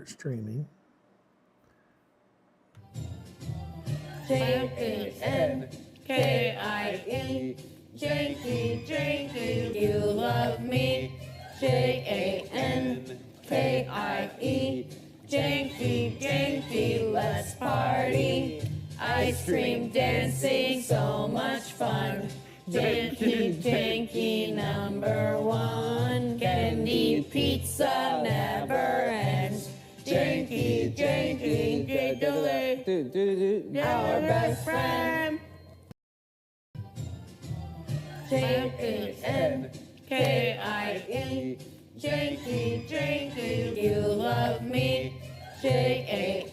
start streaming. J-A-N-K-I-E, Janky, Janky, you love me. J-A-N-K-I-E, Janky, Janky, let's party. Ice cream dancing, so much fun. Janky, Janky, number one. Candy pizza never ends. Janky, Janky, Janky, our best friend. J-A-N-K-I-E, Janky, Janky, you love me. J-A-N-K-I-E,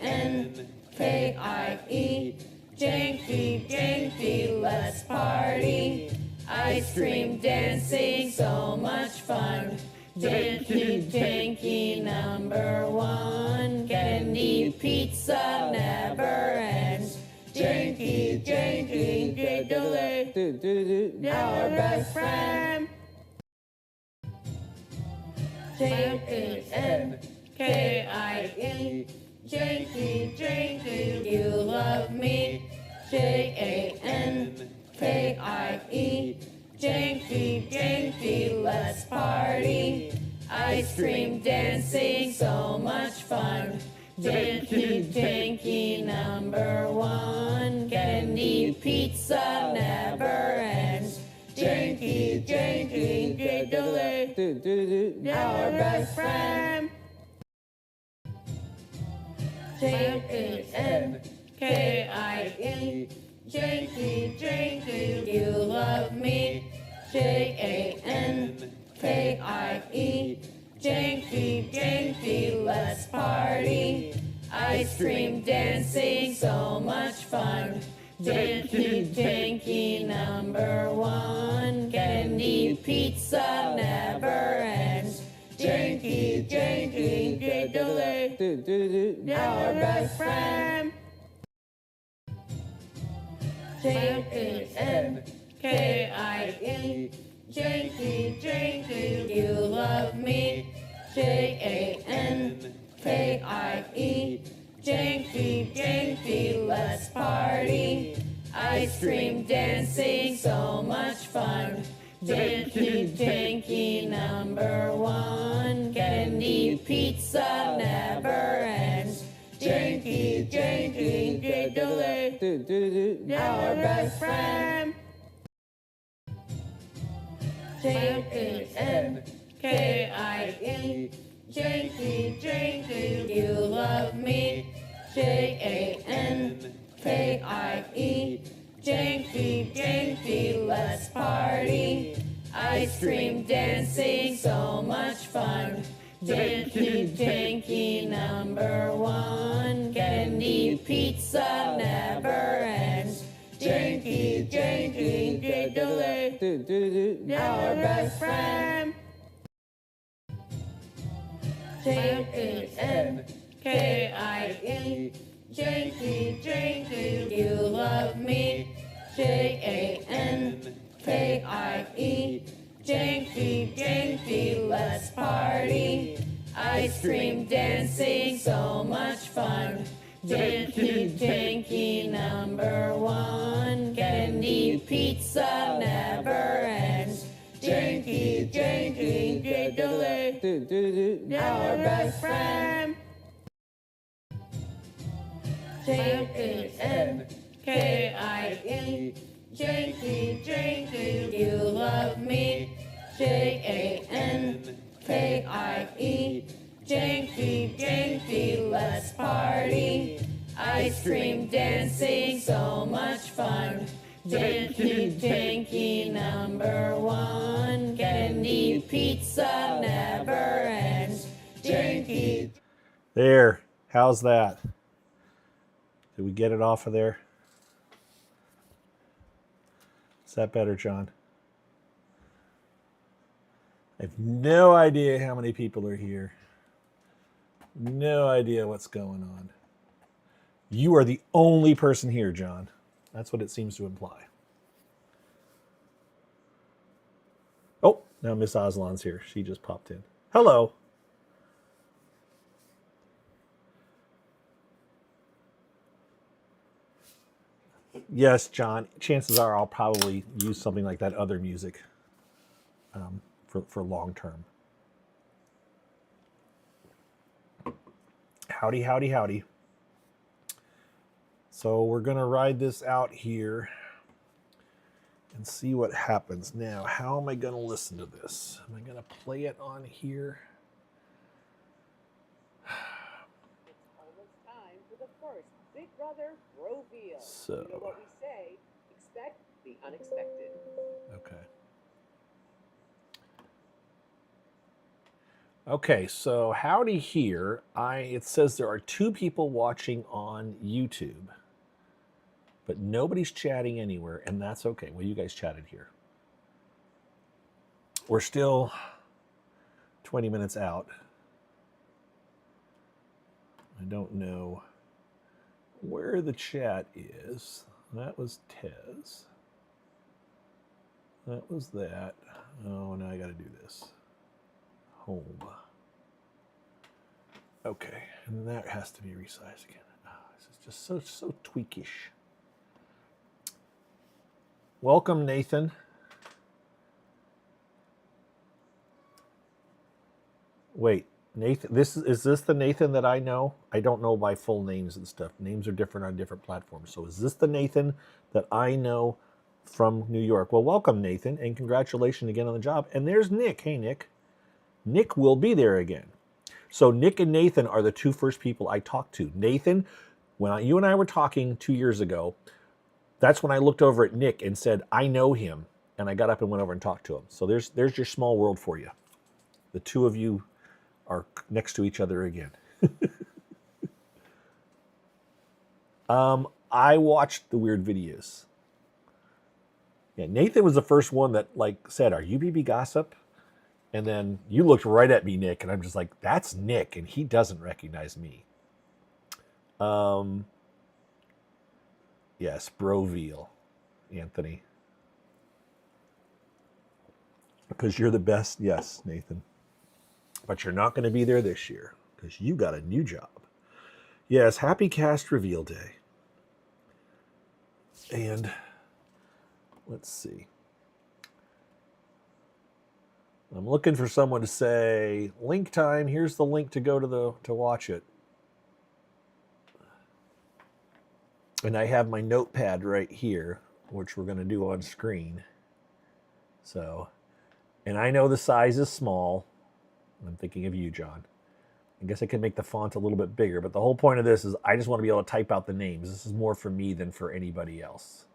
Janky, Janky, let's party. Ice cream dancing, so much fun. Janky, Janky, number one. Candy pizza never ends. Janky, Janky, Janky, our best friend. J-A-N-K-I-E, Janky, Janky, you love me. J-A-N-K-I-E, Janky, Janky, let's party. Ice cream dancing, so much fun. Janky, Janky, number one. Candy pizza never ends. Janky, Janky, Janky, our best friend. J-A-N-K-I-E, Janky, Janky, you love me. J-A-N-K-I-E, Janky, Janky, let's party. Ice cream dancing, so much fun. Janky, Janky, number one. Candy pizza never ends. Janky, Janky, Janky, our best friend. J-A-N-K-I-E, Janky, Janky, you love me. J-A-N-K-I-E, Janky, Janky, let's party. Ice cream dancing, so much fun. Janky, Janky, number one. Candy pizza never ends. Janky, Janky, Janky, our best friend. J-A-N-K-I-E, Janky, Janky, you love me. J-A-N-K-I-E, Janky, Janky, let's party. Ice cream dancing, so much fun. Janky, Janky, number one. Candy pizza never ends. Janky, Janky, Janky, our best friend. J-A-N-K-I-E, Janky, Janky, you love me. J-A-N-K-I-E, Janky, Janky, let's party. Ice cream dancing, so much fun. Janky, Janky, number one. Candy pizza never ends. Janky, Janky, Janky, our best friend. J-A-N-K-I-E, Janky, Janky, you love me. J-A-N-K-I-E, Janky, Janky, let's party. Ice cream dancing, so much fun. Janky, Janky, number one. Candy pizza never ends. Janky. There. How's that? Did we get it off of there? Is that better, John? I have no idea how many people are here. No idea what's going on. You are the only person here, John. That's what it seems to imply. Oh, now Miss Aslan's here. She just popped in. Hello. Yes, John. Chances are I'll probably use something like that other music for long term. Howdy, howdy, howdy. So we're gonna ride this out here and see what happens. Now, how am I gonna listen to this? Am I gonna play it on here? Almost time for the first Big Brother reveal. So- You know what we say, expect the unexpected. Okay. Okay, so howdy here. It says there are 2 people watching on YouTube, but nobody's chatting anywhere, and that's okay. Well, you guys chatted here. We're still 20 minutes out. I don't know where the chat is. That was Tez. That was that. Oh, now I got to do this. Home. Okay, and that has to be resized again. Oh, this is just so tweakish. Welcome, Nathan. Wait, Nathan. Is this the Nathan that I know? I don't know by full names and stuff. Names are different on different platforms. So is this the Nathan that I know from New York? Well, welcome, Nathan, and congratulations again on the job. And there's Nick. Hey, Nick. Nick will be there again. So Nick and Nathan are the 2 first people I talked to. Nathan, when you and I were talking 2 years ago, that's when I looked over at Nick and said, I know him. And I got up and went over and talked to him. So there's your small world for you. The 2 of you are next to each other again. I watched the weird videos. Yeah, Nathan was the first one that said, "Are you BB Gossip?" And then you looked right at me, Nick, and I'm just like, "That's Nick, and he doesn't recognize me." Yes, Broveal, Anthony, because you're the best. Yes, Nathan, but you're not going to be there this year because you got a new job. Yes, happy cast reveal day. And let's see. I'm looking for someone to say link time. Here's the link to go to watch it. And I have my notepad right here, which we're going to do on screen. So, and I know the size is small. I'm thinking of you, John. I guess I can make the font a little bit bigger, but the whole point of this is I just want to be able to type out the names. This is more for me than for anybody else.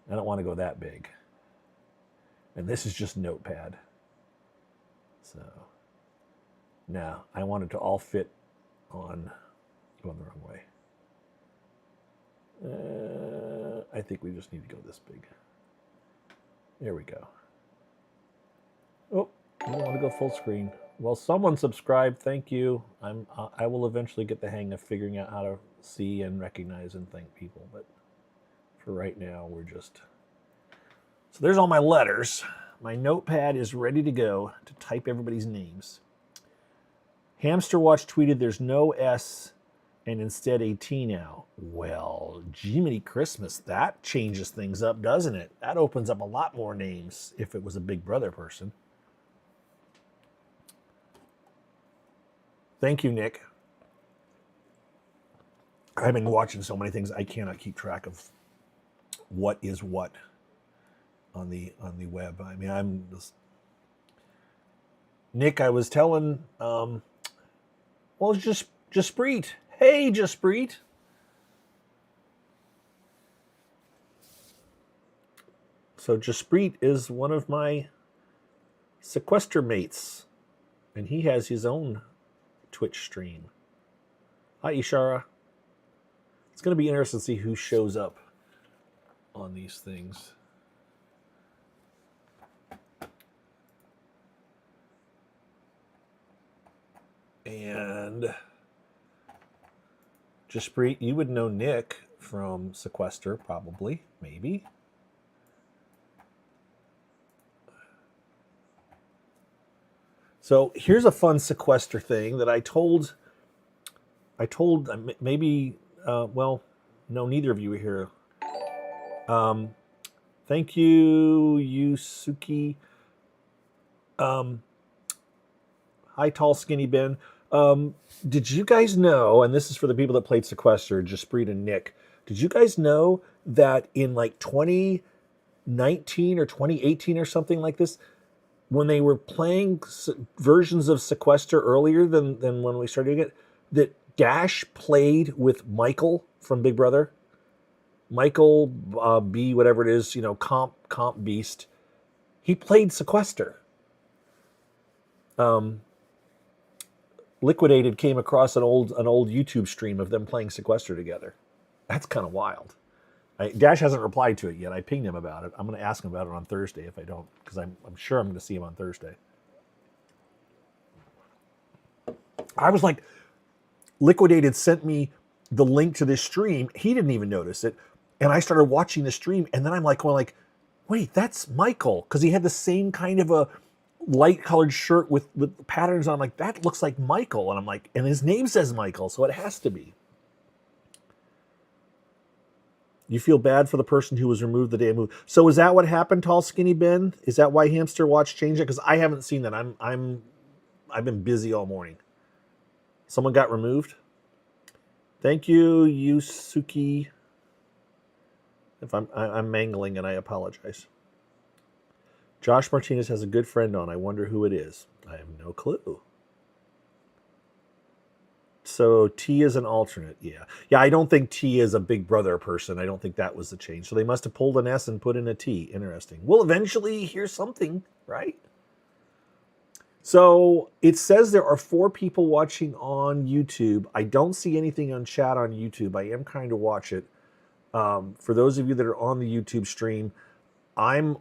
I don't want to go that big. And this is just notepad. So now I want it to all fit on, going the wrong way. I think we just need to go this big. There we go. Oh, I don't want to go full screen. Well, someone subscribed. Thank you. I will eventually get the hang of figuring out how to see and recognize and thank people. But for right now, we're just... So there's all my letters. My notepad is ready to go to type everybody's names. Hamster Watch tweeted there's no S and instead a T now. Well, Jiminy Christmas, that changes things up, doesn't it? That opens up a lot more names if it was a Big Brother person. Thank you, Nick. I've been watching so many things, I cannot keep track of what is what on the web. I mean, I'm just... Nick, I was telling, well, Jaspreet. Hey, Jaspreet. So Jaspreet is one of my sequester mates, and he has his own Twitch stream. Hi, Ishara. It's going to be interesting to see who shows up on these things. And Jaspreet, you would know Nick from Sequester, probably, maybe. So here's a fun Sequester thing that I told maybe, well, No, neither of you were here. Thank you, Yusuki. Hi, tall, skinny Ben. Did you guys know, and this is for the people that played Sequester, Jaspreet and Nick, did you guys know that in like 2019 or 2018 or something like this, when they were playing versions of Sequester earlier than when we started it, that Dash played with Michael from Big Brother? Michael B, whatever it is, comp beast. He played Sequester. Liquidated came across an old YouTube stream of them playing Sequester together. That's kind of wild. Dash hasn't replied to it yet. I pinged him about it. I'm going to ask him about it on Thursday if I don't, because I'm sure I'm going to see him on Thursday. I was like, Liquidated sent me the link to this stream. He didn't even notice it. And I started watching the stream, and then I'm like, wait, that's Michael, because he had the same kind of a light-colored shirt with patterns on. I'm like, that looks like Michael, and I'm like, and his name says Michael, so it has to be. You feel bad for the person who was removed the day of move. So is that what happened, Tall Skinny Ben? Is that why Hamster Watch changed it? Because I haven't seen that. I've been busy all morning. Someone got removed. Thank you, Yusuki. If I'm mangling, and I apologize. Josh Martinez has a good friend on. I wonder who it is. I have no clue. So T is an alternate. Yeah. I don't think T is a Big Brother person. I don't think that was the change. So they must have pulled an S and put in a T. Interesting. We'll eventually hear something, right? So it says there are 4 people watching on YouTube. I don't see anything on chat on YouTube. I am trying to watch it. For those of you that are on the YouTube stream, I'm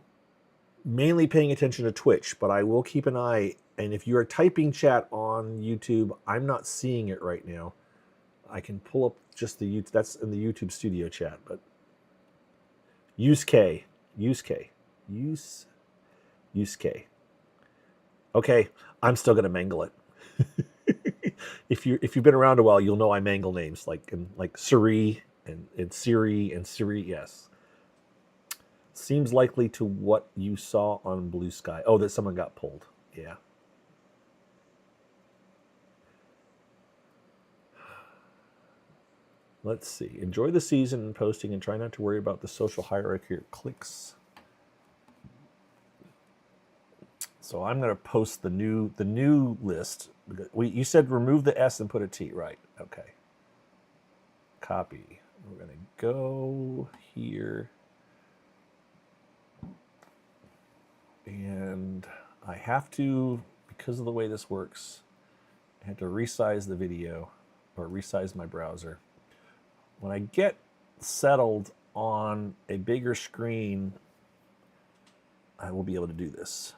mainly paying attention to Twitch, but I will keep an eye. And if you are typing chat on YouTube, I'm not seeing it right now. I can pull up just the YouTube. That's in the YouTube studio chat, but use K. Okay, I'm still gonna mangle it. If you've been around a while, you'll know I mangle names like Siri and Siri. Yes. Seems likely to what you saw on Blue Sky. Oh, that someone got pulled. Yeah. Let's see. Enjoy the season and posting, and try not to worry about the social hierarchy or clicks. So I'm going to post the new list. You said remove the S and put a T, right? Okay. Copy. We're going to go here. And I have to, because of the way this works, I have to resize the video or resize my browser. When I get settled on a bigger screen, I will be able to do this.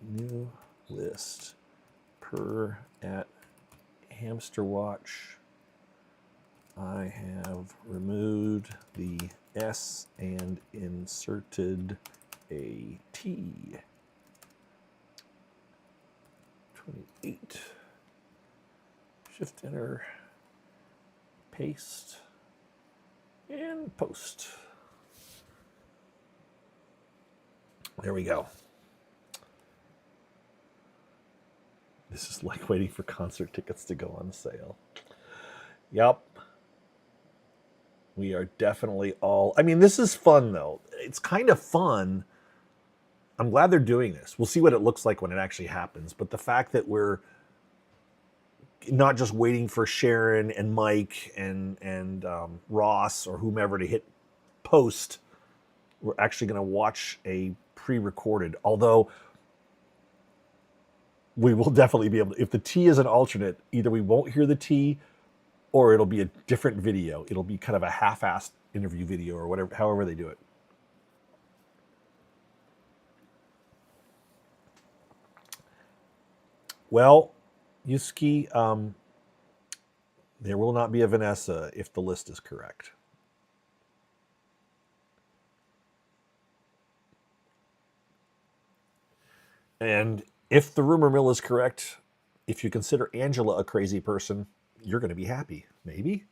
New list per at Hamster Watch. I have removed the S and inserted a T. 28. Shift enter. Paste. And post. There we go. This is like waiting for concert tickets to go on sale. Yep. We are definitely all... I mean, this is fun, though. It's kind of fun. I'm glad they're doing this. We'll see what it looks like when it actually happens. But the fact that we're not just waiting for Sharon and Mike and Ross or whomever to hit post, we're actually going to watch a pre-recorded. Although we will definitely be able to... If the T is an alternate, either we won't hear the T or it'll be a different video. It'll be kind of a half-assed interview video or whatever, however they do it. Well, Yusuke, there will not be a Vanessa if the list is correct. And if the rumor mill is correct, if you consider Angela a crazy person, you're going to be happy, maybe.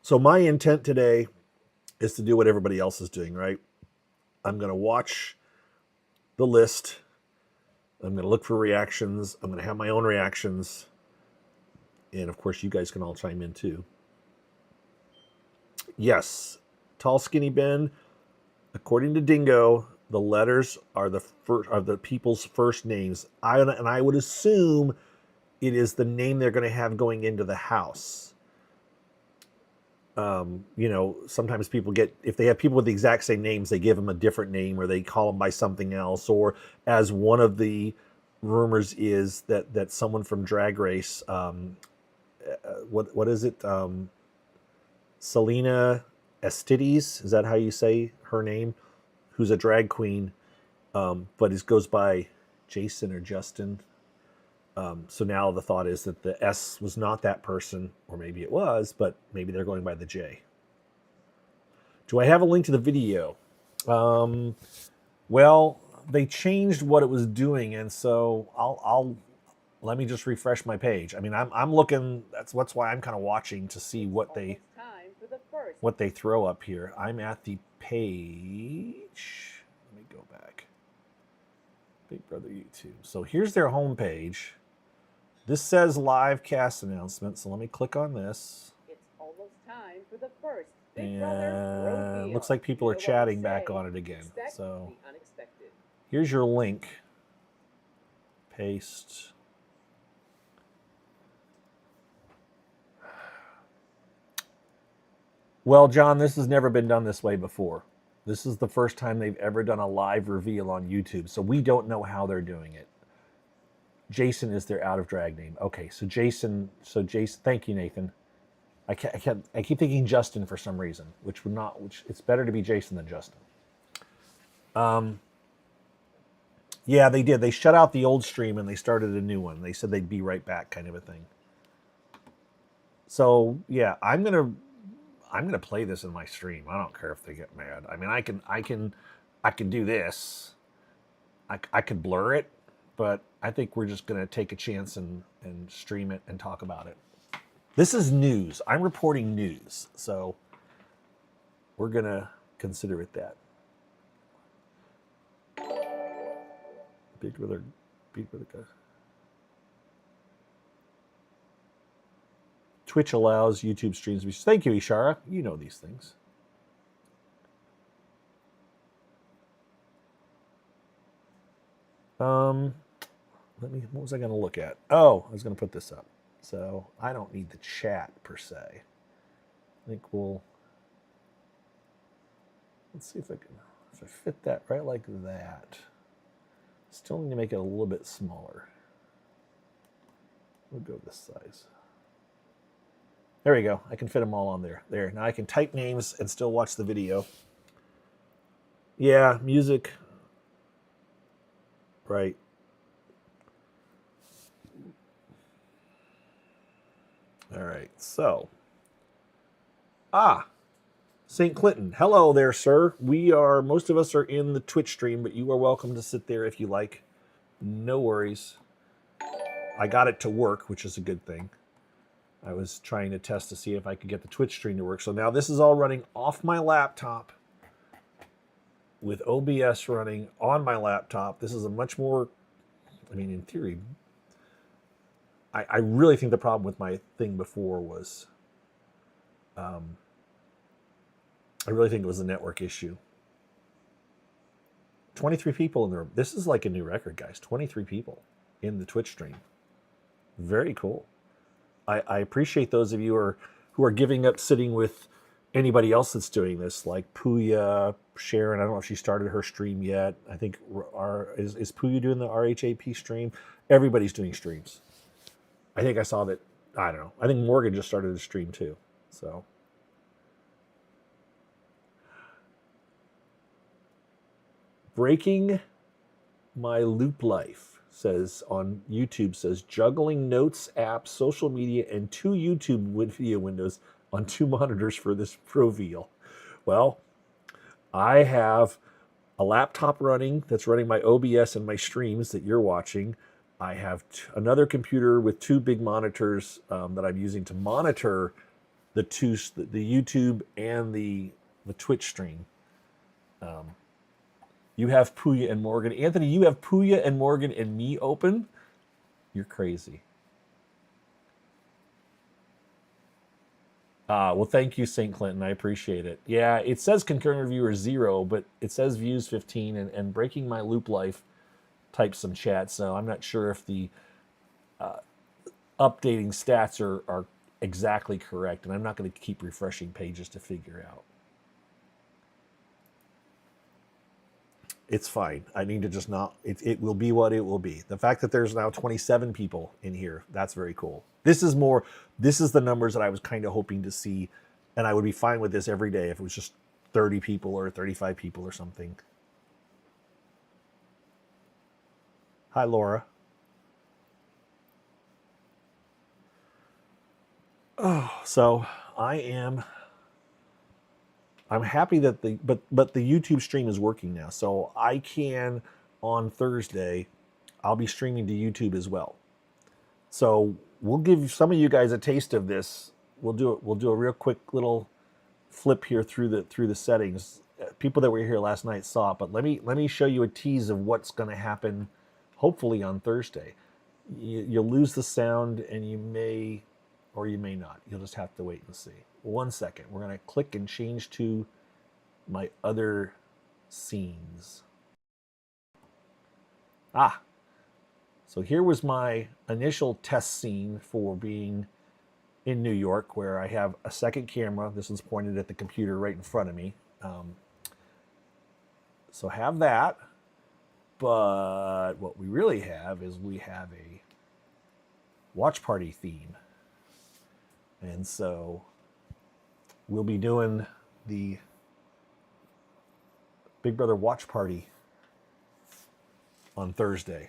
So my intent today is to do what everybody else is doing, right? I'm going to watch the list. I'm going to look for reactions. I'm going to have my own reactions. And of course, you guys can all chime in too. Yes, Tall Skinny Ben, according to Dingo, the letters are the people's first names. I would assume it is the name they're going to have going into the house. Sometimes people if they have people with the exact same names, they give them a different name or they call them by something else. Or as one of the rumors is that someone from Drag Race, what is it? Selena Estides, is that how you say her name? Who's a drag queen, but it goes by Jason or Justin. So now the thought is that the S was not that person, or maybe it was, but maybe they're going by the J. Do I have a link to the video? Well, they changed what it was doing, and so I'll let me just refresh my page. I mean, I'm looking. That's why I'm kind of watching to see what they throw up here. I'm at the page. Let me go back. Big Brother YouTube. So here's their homepage. This says live cast announcement, so let me click on this. It's almost time for the first Big Brother reveal. Looks like people are chatting back on it again. So here's your link. Paste. Well, John, this has never been done this way before. This is the first time they've ever done a live reveal on YouTube, so we don't know how they're doing it. Jason is their out of drag name. Okay, so Jason. Thank you, Nathan. I keep thinking Justin for some reason, which it's better to be Jason than Justin. Yeah, they did. They shut out the old stream and they started a new one. They said they'd be right back, kind of a thing. So yeah, I'm gonna play this in my stream. I don't care if they get mad. I mean, I can do this. I could blur it, but I think we're just gonna take a chance and stream it and talk about it. This is news. I'm reporting news, so we're gonna consider it that. Big Brother guys. Twitch allows YouTube streams to be... Thank you, Ishara. You know these things. What was I going to look at? Oh, I was going to put this up. So I don't need the chat per se. I think let's see if I fit that right like that. Still need to make it a little bit smaller. We'll go this size. There we go. I can fit them all on there. There. Now I can type names and still watch the video. Yeah, music. Right. All right. So. St. Clinton. Hello there, sir. Most of us are in the Twitch stream, but you are welcome to sit there if you like. No worries. I got it to work, which is a good thing. I was trying to test to see if I could get the Twitch stream to work. So now this is all running off my laptop with OBS running on my laptop. This is a much more, I mean, in theory, I really think the problem with my thing before was, I really think it was a network issue. 23 people in the room. This is like a new record, guys. 23 people in the Twitch stream. Very cool. I appreciate those of you who are giving up sitting with anybody else that's doing this, like Puya, Sharon. I don't know if she started her stream yet. I think is Puya doing the RHAP stream? Everybody's doing streams. I think I saw that. I don't know. I think Morgan just started a stream too. So. Breaking My Loop Life says on YouTube says juggling notes, apps, social media, and 2 YouTube video windows on 2 monitors for this reveal. Well, I have a laptop running that's running my OBS and my streams that you're watching. I have another computer with 2 big monitors that I'm using to monitor the YouTube and the Twitch stream. You have Puya and Morgan. Anthony, you have Puya and Morgan and me open? You're crazy. Well, thank you, St. Clinton. I appreciate it. Yeah, it says concurrent viewers 0, but it says views 15, and Breaking My Loop Life typed some chat, so I'm not sure if the updating stats are exactly correct, and I'm not going to keep refreshing pages to figure out. It's fine. I need to just not, it will be what it will be. The fact that there's now 27 people in here, that's very cool. This is the numbers that I was kind of hoping to see, and I would be fine with this every day if it was just 30 people or 35 people or something. Hi, Laura. Oh, so I'm happy that but the YouTube stream is working now. So I can, on Thursday, I'll be streaming to YouTube as well. So we'll give some of you guys a taste of this. We'll do a real quick little flip here through the settings. People that were here last night saw it, but let me show you a tease of what's going to happen hopefully on Thursday. You'll lose the sound, and you may or you may not. You'll just have to wait and see. 1 second. We're going to click and change to my other scenes. So here was my initial test scene for being in New York, where I have a second camera. This one's pointed at the computer right in front of me. So have that. But what we really have is we have a watch party theme. And so we'll be doing the Big Brother watch party on Thursday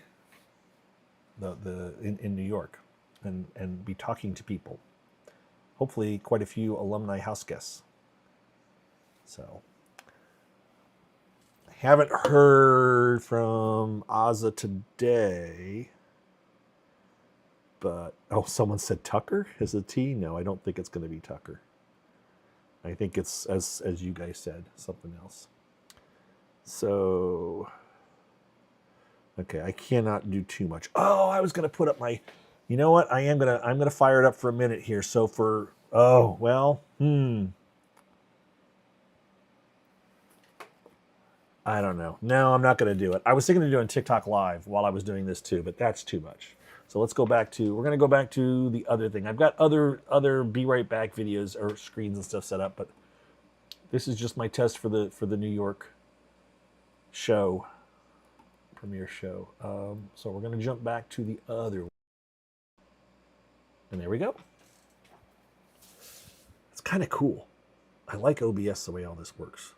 in New York, and be talking to people. Hopefully quite a few alumni house guests. So I haven't heard from Ozza today, but someone said Tucker is a T. No, I don't think it's going to be Tucker. I think it's, as you guys said, something else. So okay, I cannot do too much. Oh, I was going to put up my, you know what? I'm going to fire it up for a minute here. So for, I don't know. No, I'm not going to do it. I was thinking of doing TikTok live while I was doing this too, but that's too much. So let's go back to, we're going to go back to the other thing. I've got other Be Right Back videos or screens and stuff set up, but this is just my test for the New York show, premiere show. So we're going to jump back to the other one. And there we go. It's kind of cool. I like OBS the way all this works.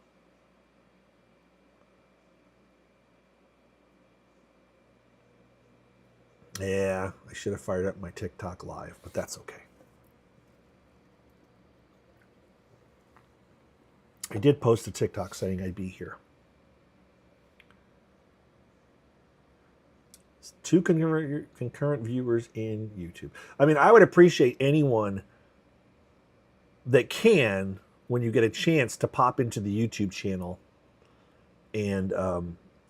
Yeah, I should have fired up my TikTok live, but that's okay. I did post a TikTok saying I'd be here. It's 2 concurrent viewers in YouTube. I mean, I would appreciate anyone that can, when you get a chance, to pop into the YouTube channel and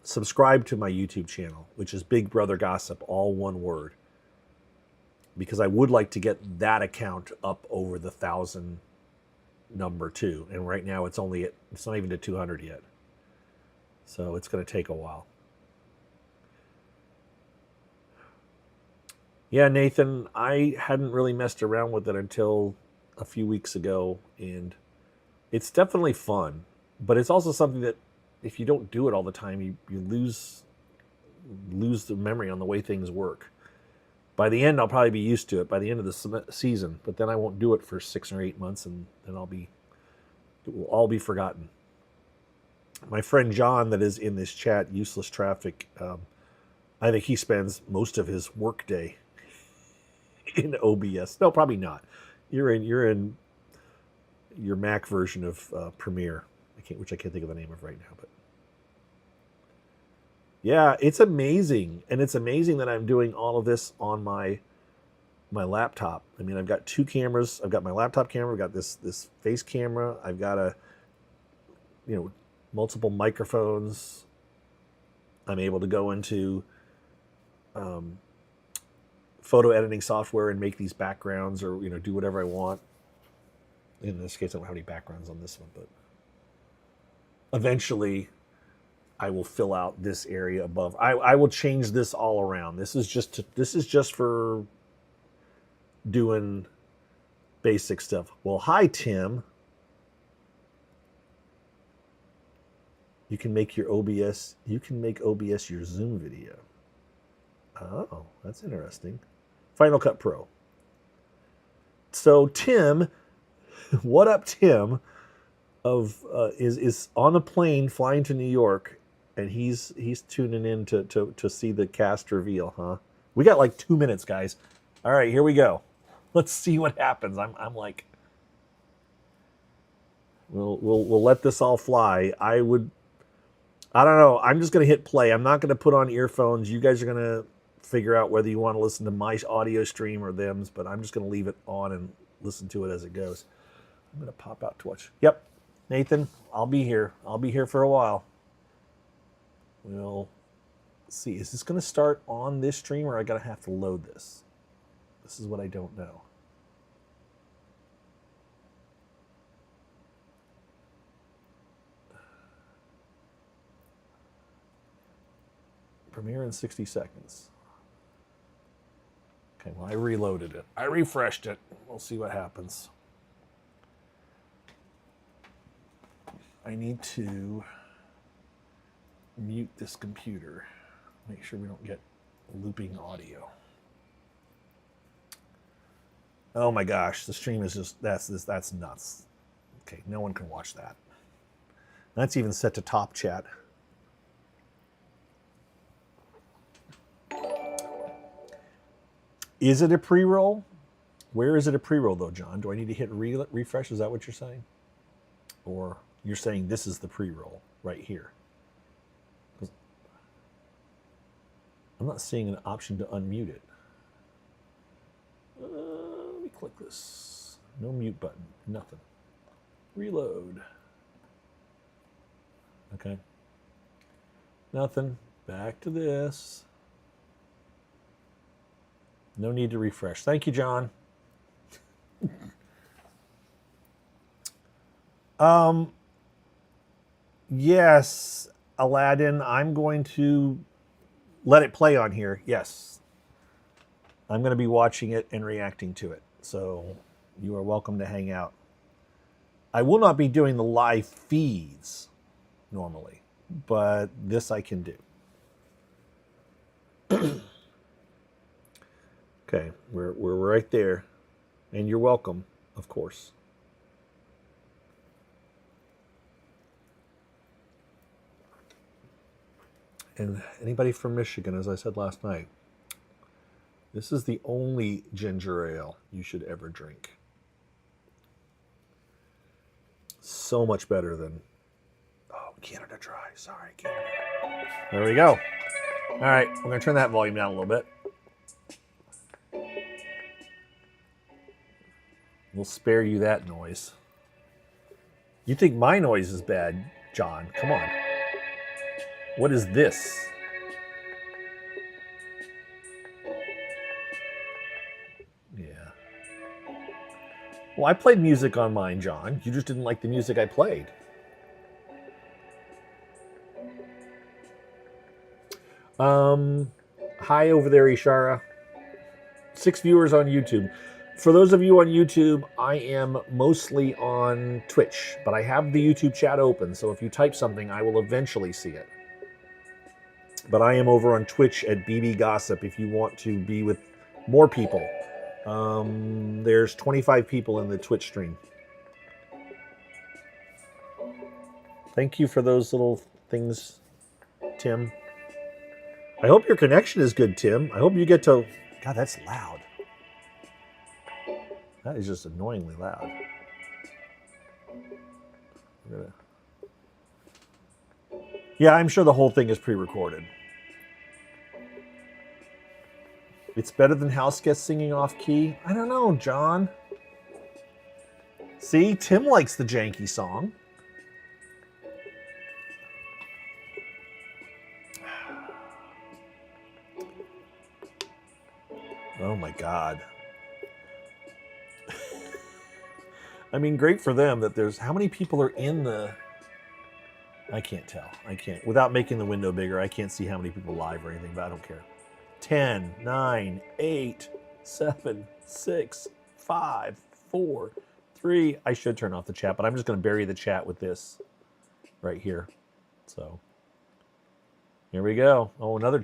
subscribe to my YouTube channel, which is Big Brother Gossip, all one word, because I would like to get that account up over the 1,000 number too. And right now it's not even to 200 yet. So it's going to take a while. Yeah, Nathan, I hadn't really messed around with it until a few weeks ago, and it's definitely fun, but it's also something that if you don't do it all the time, you lose the memory on the way things work. By the end, I'll probably be used to it by the end of the season, but then I won't do it for 6 or 8 months, and then it will all be forgotten. My friend John, that is in this chat, Useless Traffic, I think he spends most of his work day in OBS. No, probably not. You're in your Mac version of Premiere, which I can't think of the name of right now, but yeah, it's amazing. And it's amazing that I'm doing all of this on my my laptop. I mean, I've got two cameras. I've got my laptop camera. I've got this face camera. I've got multiple microphones. I'm able to go into photo editing software and make these backgrounds, or do whatever I want. In this case, I don't have any backgrounds on this one, but eventually I will fill out this area above. I will change this all around. This is just for doing basic stuff. Well, hi Tim. You can make OBS your Zoom video. Oh, that's interesting. Final Cut Pro. So Tim, what up, Tim? Is on a plane flying to New York, and he's tuning in to see the cast reveal, huh? We got like 2 minutes, guys. All right, here we go. Let's see what happens. I'm like, we'll let this all fly. I don't know. I'm just gonna hit play. I'm not gonna put on earphones. You guys are gonna figure out whether you want to listen to my audio stream or them's, but I'm just gonna leave it on and listen to it as it goes. I'm gonna pop out to watch. Yep, Nathan, I'll be here. I'll be here for a while. We'll see. Is this gonna start on this stream, or I gotta have to load this? This is what I don't know. Premiere in 60 seconds. Okay, well, I reloaded it. I refreshed it. We'll see what happens. I need to mute this computer. Make sure we don't get looping audio. Oh my gosh, the stream is just, that's nuts. Okay, no one can watch that. That's even set to top chat. Is it a pre-roll? Where is it a pre-roll though, John? Do I need to hit refresh? Is that what you're saying? Or you're saying this is the pre-roll right here? I'm not seeing an option to unmute it. Let me click this. No mute button, nothing. Reload. Okay. Nothing. Back to this. No need to refresh. Thank you, John. Yes, Aladdin, I'm going to let it play on here. Yes. I'm going to be watching it and reacting to it. So you are welcome to hang out. I will not be doing the live feeds normally, but this I can do. Okay, we're right there. And you're welcome, of course. And anybody from Michigan, as I said last night, this is the only ginger ale you should ever drink. So much better than, oh, Canada Dry. Sorry, Canada. There we go. All right, I'm going to turn that volume down a little bit. We'll spare you that noise. You think my noise is bad, John? Come on. What is this? Yeah. Well, I played music on mine, John. You just didn't like the music I played. Hi over there, Ishara. 6 viewers on YouTube. For those of you on YouTube, I am mostly on Twitch, but I have the YouTube chat open, so if you type something, I will eventually see it. But I am over on Twitch at BB Gossip if you want to be with more people. There's 25 people in the Twitch stream. Thank you for those little things, Tim. I hope your connection is good, Tim. I hope you get to... God, that's loud. That is just annoyingly loud. Yeah, I'm sure the whole thing is pre-recorded. It's better than house guests singing off key. I don't know, John. See, Tim likes the janky song. Oh my God. I mean, great for them that there's how many people are in the. I can't tell. I can't. Without making the window bigger, I can't see how many people live or anything, but I don't care. 10, 9, 8, 7, 6, 5, 4, 3. I should turn off the chat, but I'm just going to bury the chat with this right here. So here we go. Oh, another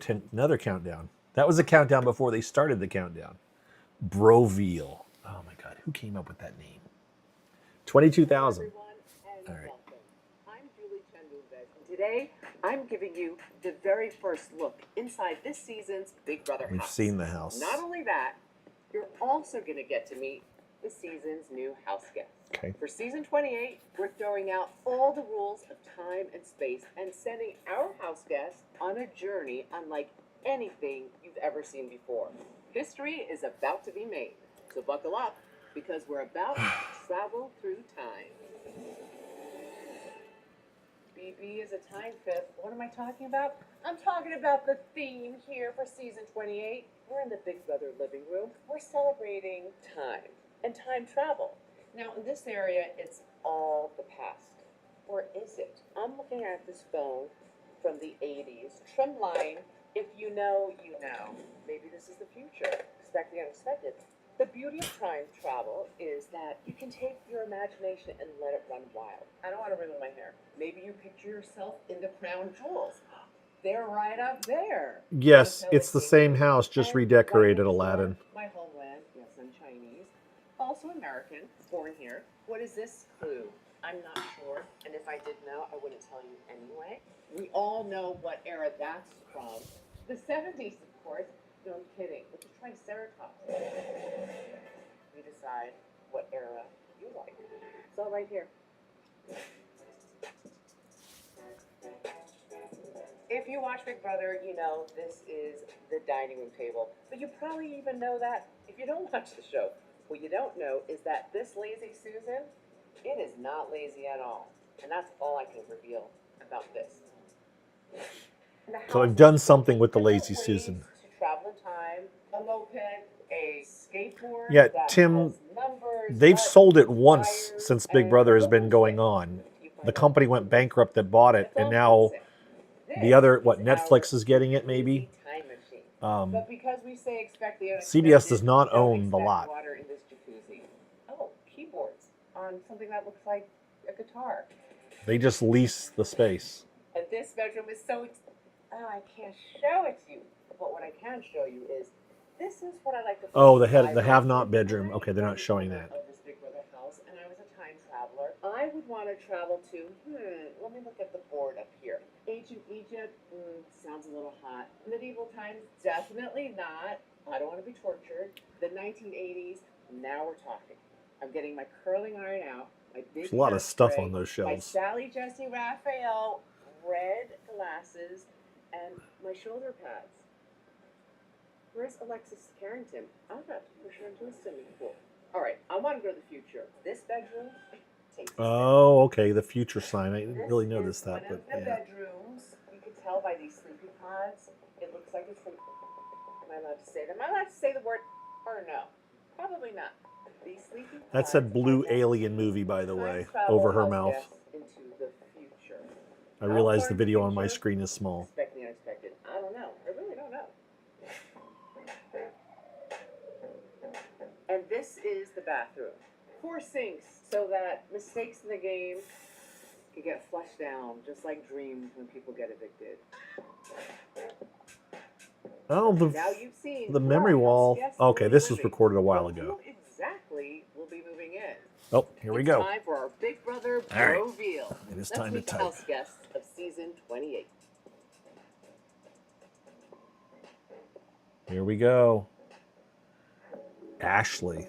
countdown. That was a countdown before they started the countdown. Broville. Oh my God, who came up with that name? 22,000. Everyone, and All right. welcome. I'm Julie Chandunved, and today I'm giving you the very first look inside this season's Big Brother We've house. seen the house. Not only that, you're also going to get to meet the season's new house guests. Okay. For season 28, we're throwing out all the rules of time and space and sending our house guests on a journey unlike anything you've ever seen before. History is about to be made, so buckle up because we're about to travel through time. BB is a time fifth. What am I talking about? I'm talking about the theme here for season 28. We're in the Big Brother living room. We're celebrating time and time travel. Now, in this area, it's all the past. Or is it? I'm looking at this phone from the 80s. Trim line, if you know, you know. Maybe this is the future. Expect the unexpected. The beauty of time travel is that you can take your imagination and let it run wild. I don't want to ruin my hair. Maybe you picture yourself in the crown jewels. They're right up there. Yes, Hotel it's the King. same house, just And redecorated, right next door, Aladdin. my homeland. Yes, I'm Chinese. Also American. Born here. What is this clue? I'm not sure. And if I did know, I wouldn't tell you anyway. We all know what era that's from. The 70s, of course. No, I'm kidding. It's a Triceratops. You decide what era you like. It's all right here. If you watch Big Brother, you know this is the dining room table. But you probably even know that if you don't watch the show. What you don't know is that this lazy Susan, it is not lazy at all. And that's all I can reveal about this. So I've done something with the lazy Susan. To travel in time, a moped, a skateboard. Yeah, that Tim, has numbers, they've buttons, sold it once wires, since Big and Brother has been almost going on. The company went bankrupt that bought it, It's all and now This the other, is Netflix our is getting it maybe. time machine. Um, But because we say expect the CBS does unexpected, not don't own the expect lot. water in this jacuzzi. Oh, keyboards on something that looks like a guitar. They just lease the space. And this bedroom is so. I can't show it to you. But what I can show you is this is what I like to. Oh, the have-not bedroom. Okay, they're not showing that. Of this Big Brother house, and I was a time traveler. I would want to travel to. Let me look at the board up here. Ancient Egypt sounds a little hot. Medieval times, definitely not. I don't want to be tortured. The 1980s. Now we're talking. I'm getting my curling iron out. My big There's a lot of stuff hairspray, on those my shelves. Sally Jesse Raphael red glasses, and my shoulder pads. Where's Alexis Carrington? I'm about to push her into a swimming pool. All right, I want to go to the future. This bedroom takes. Oh, okay, the future sign. I didn't This really is notice that, one but of the yeah. bedrooms. You can tell by these sleeping pods. It looks like it's from. Am I allowed to say that? Am I allowed to say the word or no? Probably not. These sleeping pods. That said blue are alien movie, by the way, time travel over her house mouth. guests into the future. I realize the Outward video on my future, screen is small. Expect the unexpected. I don't know. I really don't know. And this is the bathroom. 4 sinks so that mistakes in the game can get flushed down, just like dreams when people get evicted. Oh, Now you've seen the who memory our house wall. guests Okay, will be this was living. recorded a while But ago. who exactly will be moving in? Oh, here we It's go. time for our Big Brother All right. reveal. It is Let's time to meet the type. house guests of season 28. Here we go. Ashley.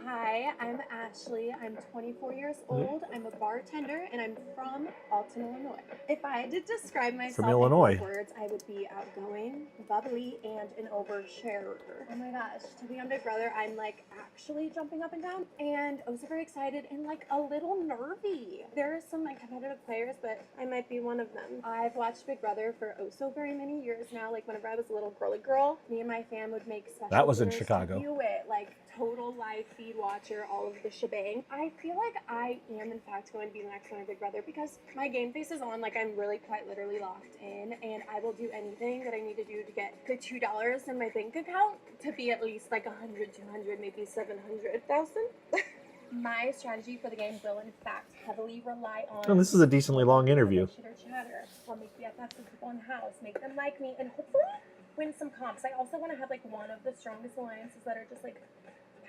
Hi, Hi, I'm Ashley. I'm 24 years old. I'm a bartender, and I'm from Alton, Illinois. If I had to describe myself Illinois. in 4 words, I would be outgoing, bubbly, and an oversharer. Oh my gosh, to be on Big Brother, I'm like actually jumping up and down, and I was very excited and like a little nervy. There are some like competitive players, but I might be one of them. I've watched Big Brother for oh so very many years now. Like whenever I was a little girly girl, me and my fam would make special That was in dinners to Chicago. view it, like total live feed watcher, all of the shebang. I feel like I am in fact going to be the next one of Big Brother because my game face is on, like I'm really quite literally locked in, and I will do anything that I need to do to get the $2 in my bank account to be at least like 100, 200, maybe 700,000. My strategy for the game will in fact heavily rely on Oh, this is a decently long interview. Chitter chatter. I'll make BFFs with people in the house, make them like me, and hopefully win some comps. I also want to have like one of the strongest alliances that are just like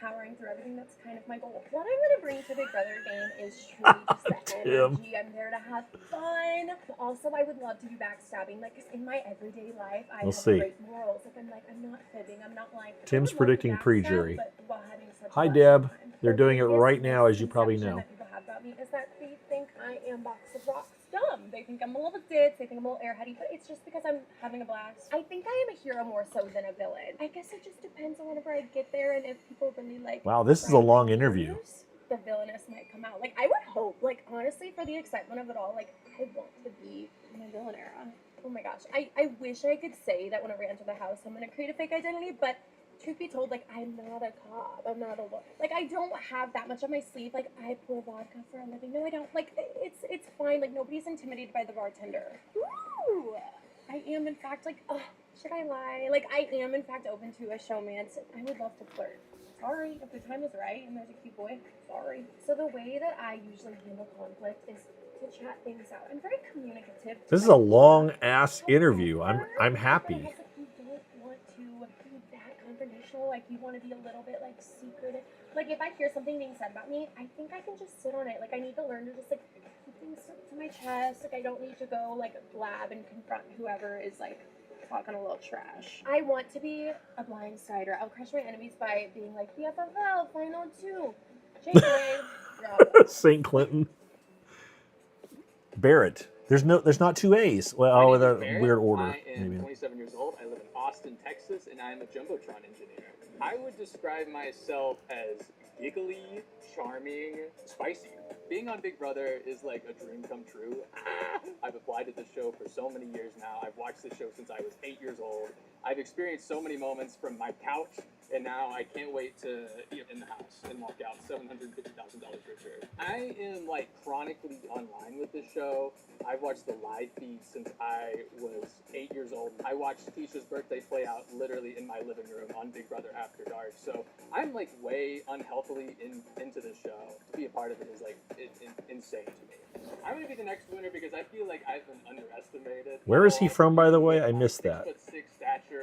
powering through everything. That's kind of my goal. What I'm going to bring to Big Brother game is truly just the energy. I'm there to have fun. Also, I would love to do backstabbing. Like, 'cause in my everyday life, I We'll have see. great morals. Like, I'm not fibbing. I'm not lying. Tim's I would love to predicting backstab, pre-jury. but while having such Hi, a blessed Deb. time. They're The doing it biggest right now, as you probably misconception know. that people have about me is that they think I am box of rocks dumb. They think I'm a little ditz. They think I'm a little airheady, but it's just because I'm having a blast. I think I am a hero more so than a villain. I guess it just depends on whenever I get there and if people really like. Wow, this is a Brian long Reed interview. News, the villainess might come out. Like I would hope. Like honestly, for the excitement of it all, like I want to be in my villain era. Oh my gosh, I wish I could say that whenever I enter the house, I'm gonna create a fake identity, but. Truth be told, like I'm not a cop. I'm not a like I don't have that much on my sleeve. Like I pour vodka for a living. No, I don't. Like it's fine. Like nobody's intimidated by the bartender. Ooh, I am in fact like. Oh, should I lie? Like I am in fact open to a showmance. I would love to flirt. Sorry, if the time is right and there's a cute boy. Sorry. So the way that I usually handle conflict is to chat things out. I'm very communicative. This is a long ass interview. I'm happy. You don't want to be that confrontational. Like you want to be a little bit like secretive. Like if I hear something being said about me, I think I can just sit on it. Like I need to learn to just like keep things to my chest. Like I don't need to go like blab and confront whoever is like talking a little trash. I want to be a blindsider. I'll crush my enemies by being like BFFL, final two, JJ. St. Clinton. Barrett. There's not two A's. Well, My oh, name they're is Barrett. weird order. I am Maybe. 27 years old. I live in Austin, Texas, and I am a Jumbotron engineer. I would describe myself as giggly, charming, spicy. Being on Big Brother is like a dream come true. I've applied to this show for so many years now. I've watched this show since I was 8 years old. I've experienced so many moments from my couch, and now I can't wait to be in the house and walk out $750,000 richer. I am like chronically online with this show. I've watched the live feed since I was 8 years old. I watched Keisha's birthday play out literally in my living room on Big Brother After Dark. So I'm like way unhealthily into this show. To be a part of it is like insane to me. I'm gonna be the next winner because I feel like I've been underestimated. Where is he from, by the way? I missed that.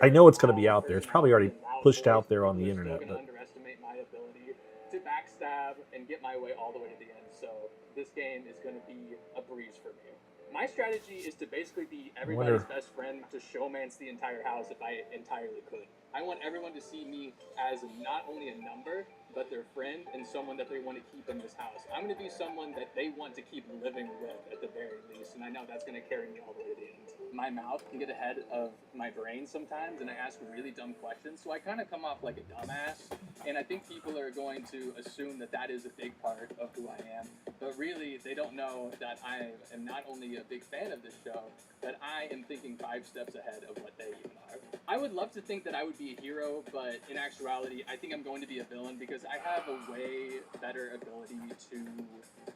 I know it's going to be out there. It's probably already pushed out there on the internet. But underestimate my ability to backstab and get my way all the way to the end. So this game is going to be a breeze for me. My strategy is to basically be everybody's best friend, to showmance the entire house if I entirely could. I want everyone to see me as not only a number, but their friend and someone that they want to keep in this house. I'm going to be someone that they want to keep living with at the very least, and I know that's going to carry me all the way to the end. My mouth can get ahead of my brain sometimes, and I ask really dumb questions, so I kind of come off like a dumbass, and I think people are going to assume that that is a big part of who I am, but really they don't know that I am not only a big fan of this show, but I am thinking 5 steps ahead of what they even are. I would love to think that I would be a hero, but in actuality, I think I'm going to be a villain because I have a way better ability to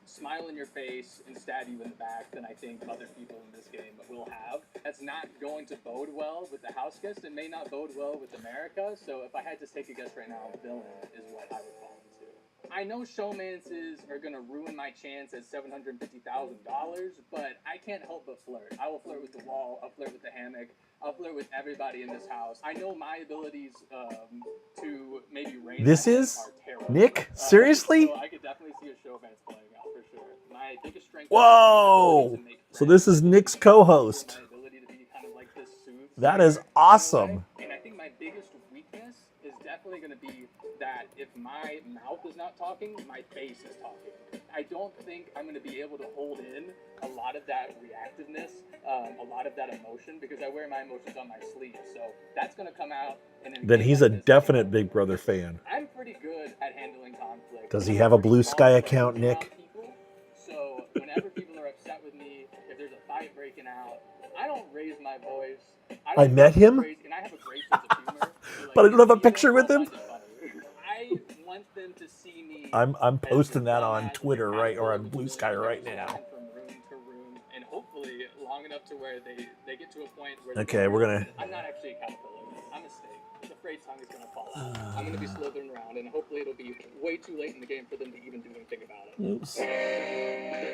smile in your face and stab you in the back than I think other people in this game will have. That's not going to bode well with the house guests. It may not bode well with America, so if I had to take a guess right now, villain is what I would fall into. I know showmances are going to ruin my chance at $750,000, but I can't help but flirt. I will flirt with the wall, I'll flirt with the hammock, I'll flirt with everybody in this house. I know my abilities to maybe reign This are is terrible. Nick? Seriously? So I could definitely see a showmance playing out for sure. My biggest strength Whoa! is to make So this is Nick's co-host. my ability to be kind of like this That is awesome. and I think my biggest weakness is definitely going to be that if my mouth is not talking, my face is talking. I don't think I'm going to be able to hold in a lot of that reactiveness, a lot of that emotion, because I wear my emotions on my sleeve. So that's going to come out. Then he's a definite Big Brother fan. I'm pretty good at handling conflict. Does he have a Blue Sky account, Nick? So whenever people are upset with me, if there's a fight breaking out, I don't raise my voice. I met him, And I have a great sense of humor. So, but I don't have a picture with him. I want them to see me. I'm posting that on Twitter or on Blue Sky right now. From room to room, and hopefully long enough to where they get to a point where. Okay, we're gonna. I'm not actually a caterpillar. I'm a snake. The freight song is gonna fall out. I'm gonna be slithering around, and hopefully it'll be way too late in the game for them to even do anything about it. Oops.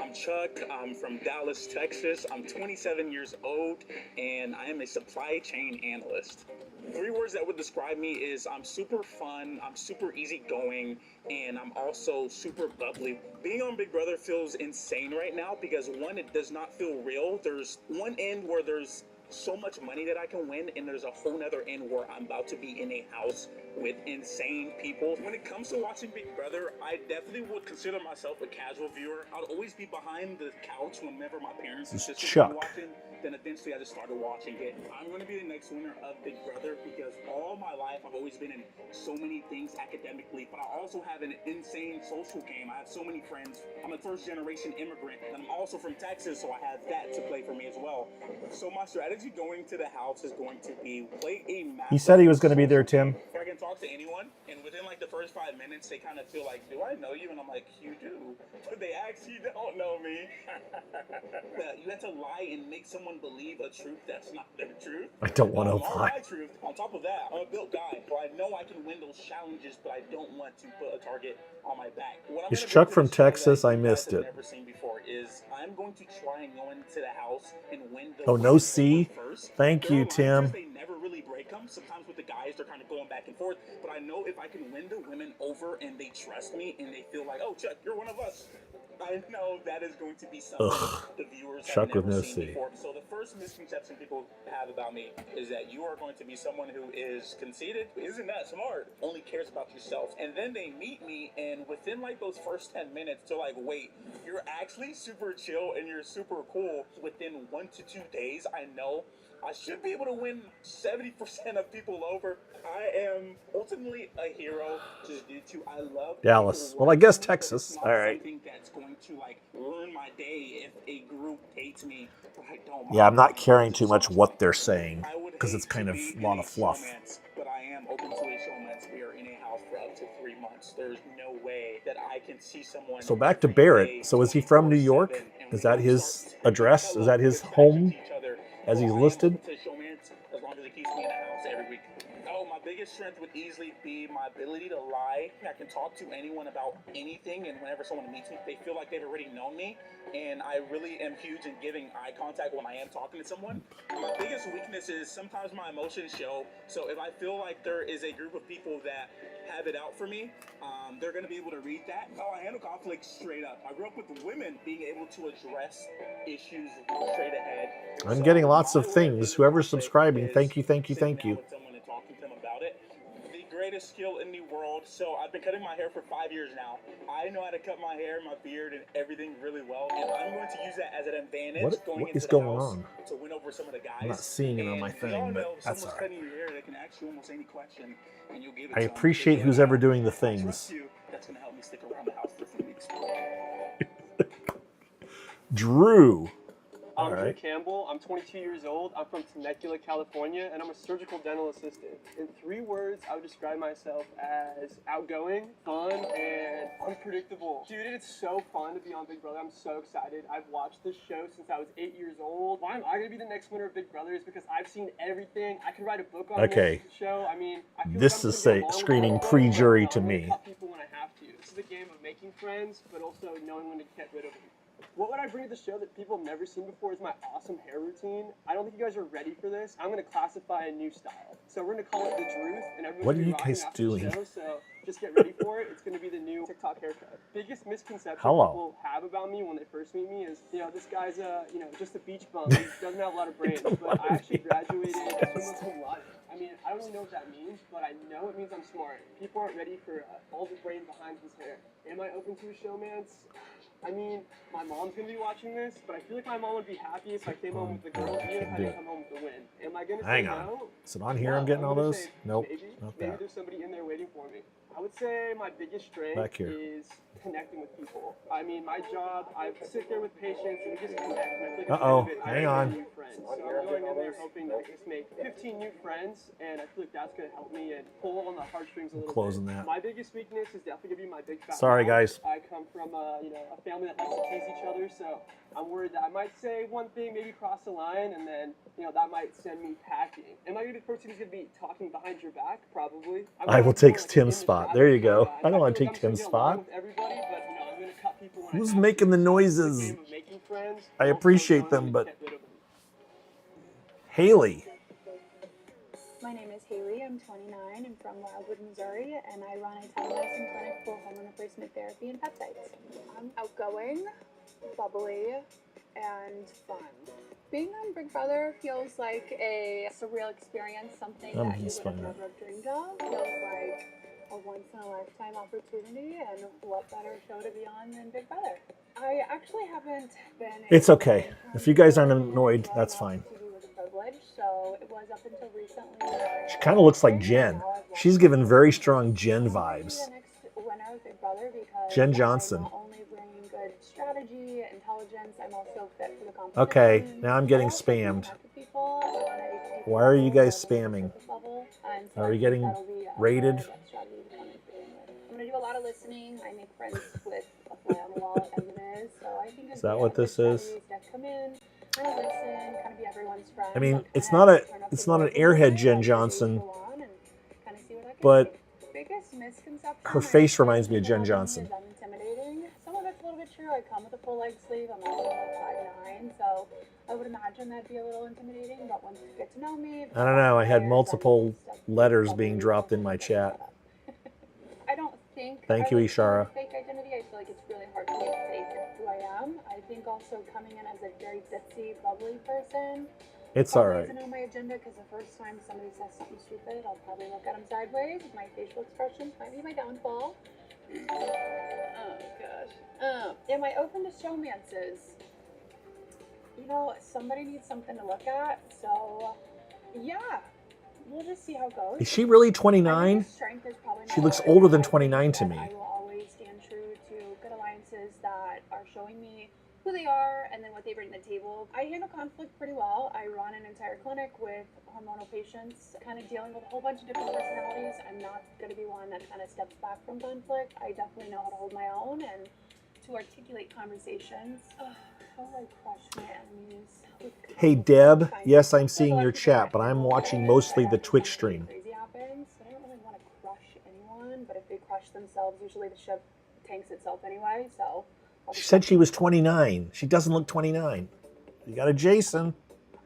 I'm Chuck. I'm from Dallas, Texas. I'm 27 years old, and I am a supply chain analyst. 3 words that would describe me is I'm super fun, I'm super easygoing, and I'm also super bubbly. Being on Big Brother feels insane right now because, one, it does not feel real. There's one end where there's so much money that I can win, and there's a whole nother end where I'm about to be in a house with insane people. When it comes to watching Big Brother, I definitely would consider myself a casual viewer. I'd always be behind the couch whenever my parents and It's sisters Chuck. were watching. Then eventually I just started watching it. I'm going to be the next winner of Big Brother because all my life I've always been in so many things academically, but I also have an insane social game. I have so many friends. I'm a first generation immigrant, and I'm also from Texas, so I have that to play for me as well. So my strategy going to the house is going to be play a massive. He said he was going to be there, Tim. Where I can talk to anyone, and within like the first 5 minutes, they kind of feel like, do I know you? And I'm like, you do. But they actually don't know me. You have to lie and make someone believe a truth that's not their truth. I don't want to All lie. my truth. On top of that, I'm a built guy, so I know I can win those challenges, but I don't want to put a target on my back. What I'm Is gonna Chuck bring to from the show Texas? that I you missed guys have it. Never seen before is I'm going to try and go into the house and win the Oh, no C? first. Thank There you, are lines Tim. that They never really break them. Sometimes with the guys, they're kind of going back and forth. But I know if I can win the women over and they trust me and they feel like, oh, Chuck, you're one of us. I know that is going to be something the viewers Chuck have with never no seen C. before. So the first misconception people have about me is that you are going to be someone who is conceited, isn't that smart, only cares about yourself. And then they meet me, and within like those first 10 minutes, they're like, wait, you're actually super chill and you're super cool. Within 1 to 2 days, I know I should be able to win 70% of people over. I am ultimately a hero just due to I love Dallas. people Well, I guess like me, but Texas. it's not All right. something that's going to like ruin my day if a group hates me. But I don't Yeah, I'm mind. not caring too much what they're saying I would because it's hate kind to of be a lot in of fluff. showmance, but I am open to a showmance. We are in a house for up to 3 months. There's no way that I can see someone. So back to every day, Barrett. So is he from New York? 24/7, and Is we that don't his start address? Is that his attaching home to each other. as So he's I am listed? open to showmance as long as it keeps me in the house every week. Oh, my biggest strength would easily be my ability to lie. I can talk to anyone about anything, and whenever someone meets me, they feel like they've already known me. And I really am huge in giving eye contact when I am talking to someone. My biggest weakness is sometimes my emotions show. So if I feel like there is a group of people that have it out for me, they're going to be able to read that. Oh, I handle conflict straight up. I grew up with women being able to address issues straight ahead. I'm getting lots of my way things. being Whoever's conflict subscribing, is thank you, thank you, sitting thank down you. with someone and talking to them about it. The greatest skill in the world. So I've been cutting my hair for 5 years now. I know how to cut my hair, my beard, and everything really well. And I'm going to use that as an advantage What into is the going house on? to win over some of the guys. I'm not seeing it on my And we thing, all but know if that's someone's all right. cutting your hair, they can ask you almost any question, and you'll give it I to them. appreciate Because who's they ever doing the know I trust things. you. That's going to help me stick around the house for a few weeks. Drew. All I'm Drew right. Campbell. I'm 22 years old. I'm from Temecula, California, and I'm a surgical dental assistant. In 3 words, I would describe myself as outgoing, fun, and unpredictable. Dude, it's so fun to be on Big Brother. I'm so excited. I've watched this show since I was 8 years old. Why am I going to be the next winner of Big Brother? Is because I've seen everything. I could write a book on Okay. this show. I mean, I feel This like is I'm gonna go screaming along with it, pre-jury but to I'm gonna me. cut people when I have to. This is a game of making friends, but also knowing when to get rid of them. What would I bring to the show that people have never seen before is my awesome hair routine. I don't think you guys are ready for this. I'm going to classify a new style. So we're going to call it the Druth, and everyone's What are gonna be you rocking guys after the doing? show, so just get ready for it. It's going to be the new TikTok haircut. Biggest misconception Hello. people have about me when they first meet me is, this guy's just a beach bum. He doesn't have a lot of brains. But I actually graduated summa cum laude. I mean, I don't really know what that means, but I know it means I'm smart. People aren't ready for all the brain behind his hair. Am I open to a showmance? I mean, my mom's gonna be watching this, but I feel like my mom would be happy if I came home with the girls, even if I didn't come home with the win. Am I gonna Hang say on. no? Is it on here? No, I'm getting all gonna those? say Nope, maybe, not maybe that. there's somebody in there waiting for me. I would say my biggest strength Back here. is connecting with people. I mean, my job, I sit there with patients and we just connect. And I feel like at the Uh-oh, end of it, I hang make on. new friends. So I'm going in there hoping to just make 15 new friends, and I feel like that's going to help me and pull on the heartstrings a little Closing bit. that. My biggest weakness is definitely going to be my big fat Sorry, mouth. guys. I come from a family that likes to tease each other, so I'm worried that I might say one thing, maybe cross the line, and then that might send me packing. Am I going to be the person who's going to be talking behind your back? Probably. I will take Tim's spot. There you go. I don't want to take Tim's spot. Who's making the noises? I appreciate them, but Haley. My name is Haley. I'm 29. I'm from Wildwood, Missouri, and I run a telemedicine clinic for hormone replacement therapy and peptides. I'm outgoing, bubbly, and fun. Being on Big Brother feels like a surreal experience, something that you he's would have fun. never dreamed of. Feels like a once-in-a-lifetime opportunity, and what better show to be on than Big Brother? I actually haven't been... It's okay. If you guys aren't annoyed, that's fine. TV was a privilege, so it was up until recently that She kind of looks like Jen. She's given very strong Jen vibes. the next winner of Big Brother because Jen Johnson. I not only bring good strategy, intelligence, I'm also fit for the competition. Okay, now I'm getting I also spammed. connect with people. I wanna take Why are you people guys to the spamming? surface level, and so Are I we think getting that'll be a rated? very good strategy to come in with. I'm gonna do a lot of listening. I make friends with a fly on the wall as it is, so I think Is that what this is? come in, kind of listen, kind of be everyone's friend. I mean, but it's kinda not a turn up it's the not an volume airhead and Jen let the Johnson, go on and kinda see what I can but do. Biggest misconception her I face think reminds me of people Jen have Johnson. is I'm intimidating. Some of it's a little bit true. I come with a full leg sleeve. I'm also like 5'9", so I would imagine that'd be a little intimidating. But once you get to know me, I don't know. I had multiple letters being dropped in my chat. I don't think. Thank I you, look for Ishara. a fake identity. I feel like it's really hard to make fake who I am. I think also coming in as a very ditzy, bubbly person. It's all Always right. to know my agenda because the first time somebody says something stupid, I'll probably look at them sideways. My facial expressions might be my downfall. Oh gosh. Am I open to showmances? Somebody needs something to look at. So, yeah, we'll just see how it goes. Is she really My 29? biggest strength is probably She my looks loyalty. older than I think 29 to that me. I will always stand true to good alliances that are showing me who they are and then what they bring to the table. I handle conflict pretty well. I run an entire clinic with hormonal patients, kind of dealing with a whole bunch of different personalities. I'm not going to be one that kind of steps back from conflict. I definitely know how to hold my own and to articulate conversations. How do I crush my enemies? Hey Deb, yes, I'm seeing your chat, but I'm watching mostly the Twitch stream. Crazy happens. I don't really want to crush anyone, but if they crush themselves, usually the ship tanks itself anyway. So I'll She just said she was 29. She doesn't look 29. You got a Jason.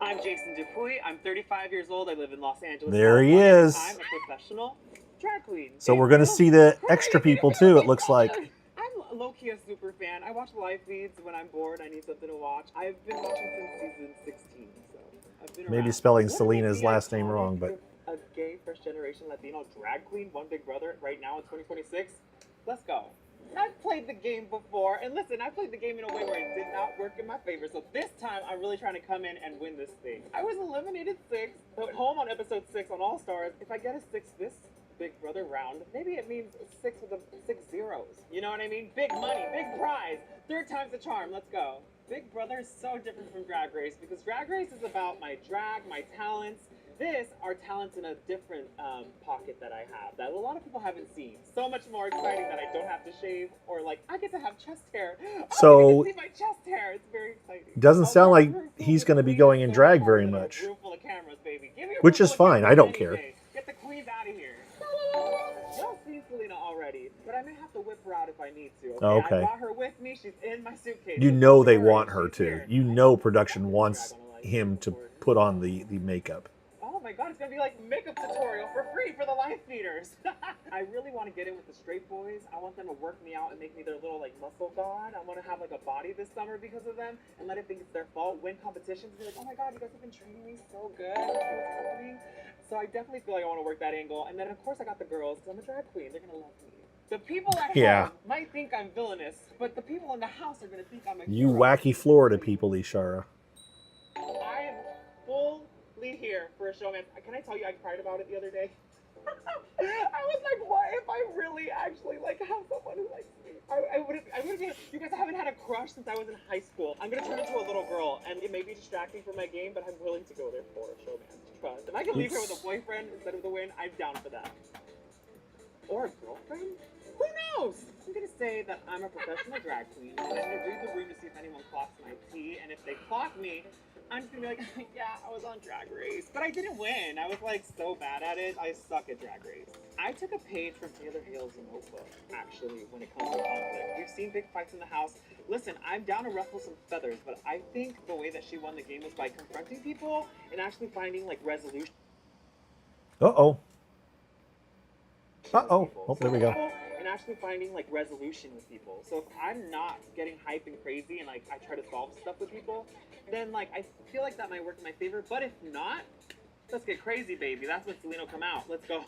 I'm Jason Dupuy. I'm 35 years old. I live in Los Angeles. There he California. is. I'm a professional drag queen. So we're going to see the extra people too, it looks like. I'm low-key a super fan. I watch live feeds when I'm bored. I need something to watch. I've been watching since season 16, so I've been Maybe around. spelling What is Selena's the last name iconic wrong, but a gay first-generation Latino drag queen, One Big Brother, right now in 2026? Let's go. I've played the game before, and listen, I played the game in a way where it did not work in my favor, so this time I'm really trying to come in and win this thing. I was eliminated 6, but home on episode 6 on All Stars. If I get a 6 this Big Brother round, maybe it means 6 with 6 zeros. You know what I mean? Big money, big prize. 3rd time's the charm. Let's go. Big Brother is so different from Drag Race because Drag Race is about my drag, my talents. This are talents in a different pocket that I have that a lot of people haven't seen. So much more exciting that I don't have to shave or like I get to have chest hair. So- I get to see my chest hair. It's very exciting. doesn't sound like Room he's full going to of be queens, going in so drag hard very in a much. room full of cameras, baby. Give me a Which room is full of fine. I cameras don't any care. day. Get the queens out of here. Y'all see Selena already, but I may have to whip her out if I need to. Oh, I okay. brought her with me. She's in my suitcase. You So know don't they worry, want her she's to. here. You know production wants him to put on the makeup. All of my god, it's gonna be like makeup tutorial for free for the life feeders. I really want to get in with the straight boys. I want them to work me out and make me their little like muscle god. I want to have like a body this summer because of them and let it think it's their fault. Win competitions, be like, oh my god, you guys have been training me so good. I see what's happening. So I definitely feel like I want to work that angle. And then of course I got the girls because I'm a drag queen. They're gonna love me. The people at home might think I'm villainous, but the people in the house are gonna think I'm a You hero. wacky Florida people, Ishara. I am fully here for a showman. Can I tell you, I cried about it the other day. I was like, what if I really actually like have someone who likes me? I would have been. You guys haven't had a crush since I was in high school. I'm gonna turn into a little girl, and it may be distracting for my game, but I'm willing to go there for a showman. Trust. If I can leave her with a boyfriend instead of the win, I'm down for that. Or a girlfriend? Who knows? I'm gonna say that I'm a professional drag queen, and I'm gonna read the room to see if anyone clocks my tea, and if they clock me, I'm just gonna be like, yeah, I was on Drag Race. But I didn't win. I was like so bad at it. I suck at Drag Race. I took a page from Taylor Hale's notebook, actually, when it comes to conflict. We've seen big fights in the house. Listen, I'm down to ruffle some feathers, but I think the way that she won the game was by confronting people and actually finding like resolution. Uh-oh. Uh-oh. Oh, there we go. And actually finding like resolution with people. So if I'm not getting hype and crazy and like I try to solve stuff with people, then like I feel like that might work in my favor. But if not, let's get crazy, baby. That's when Selena come out. Let's go.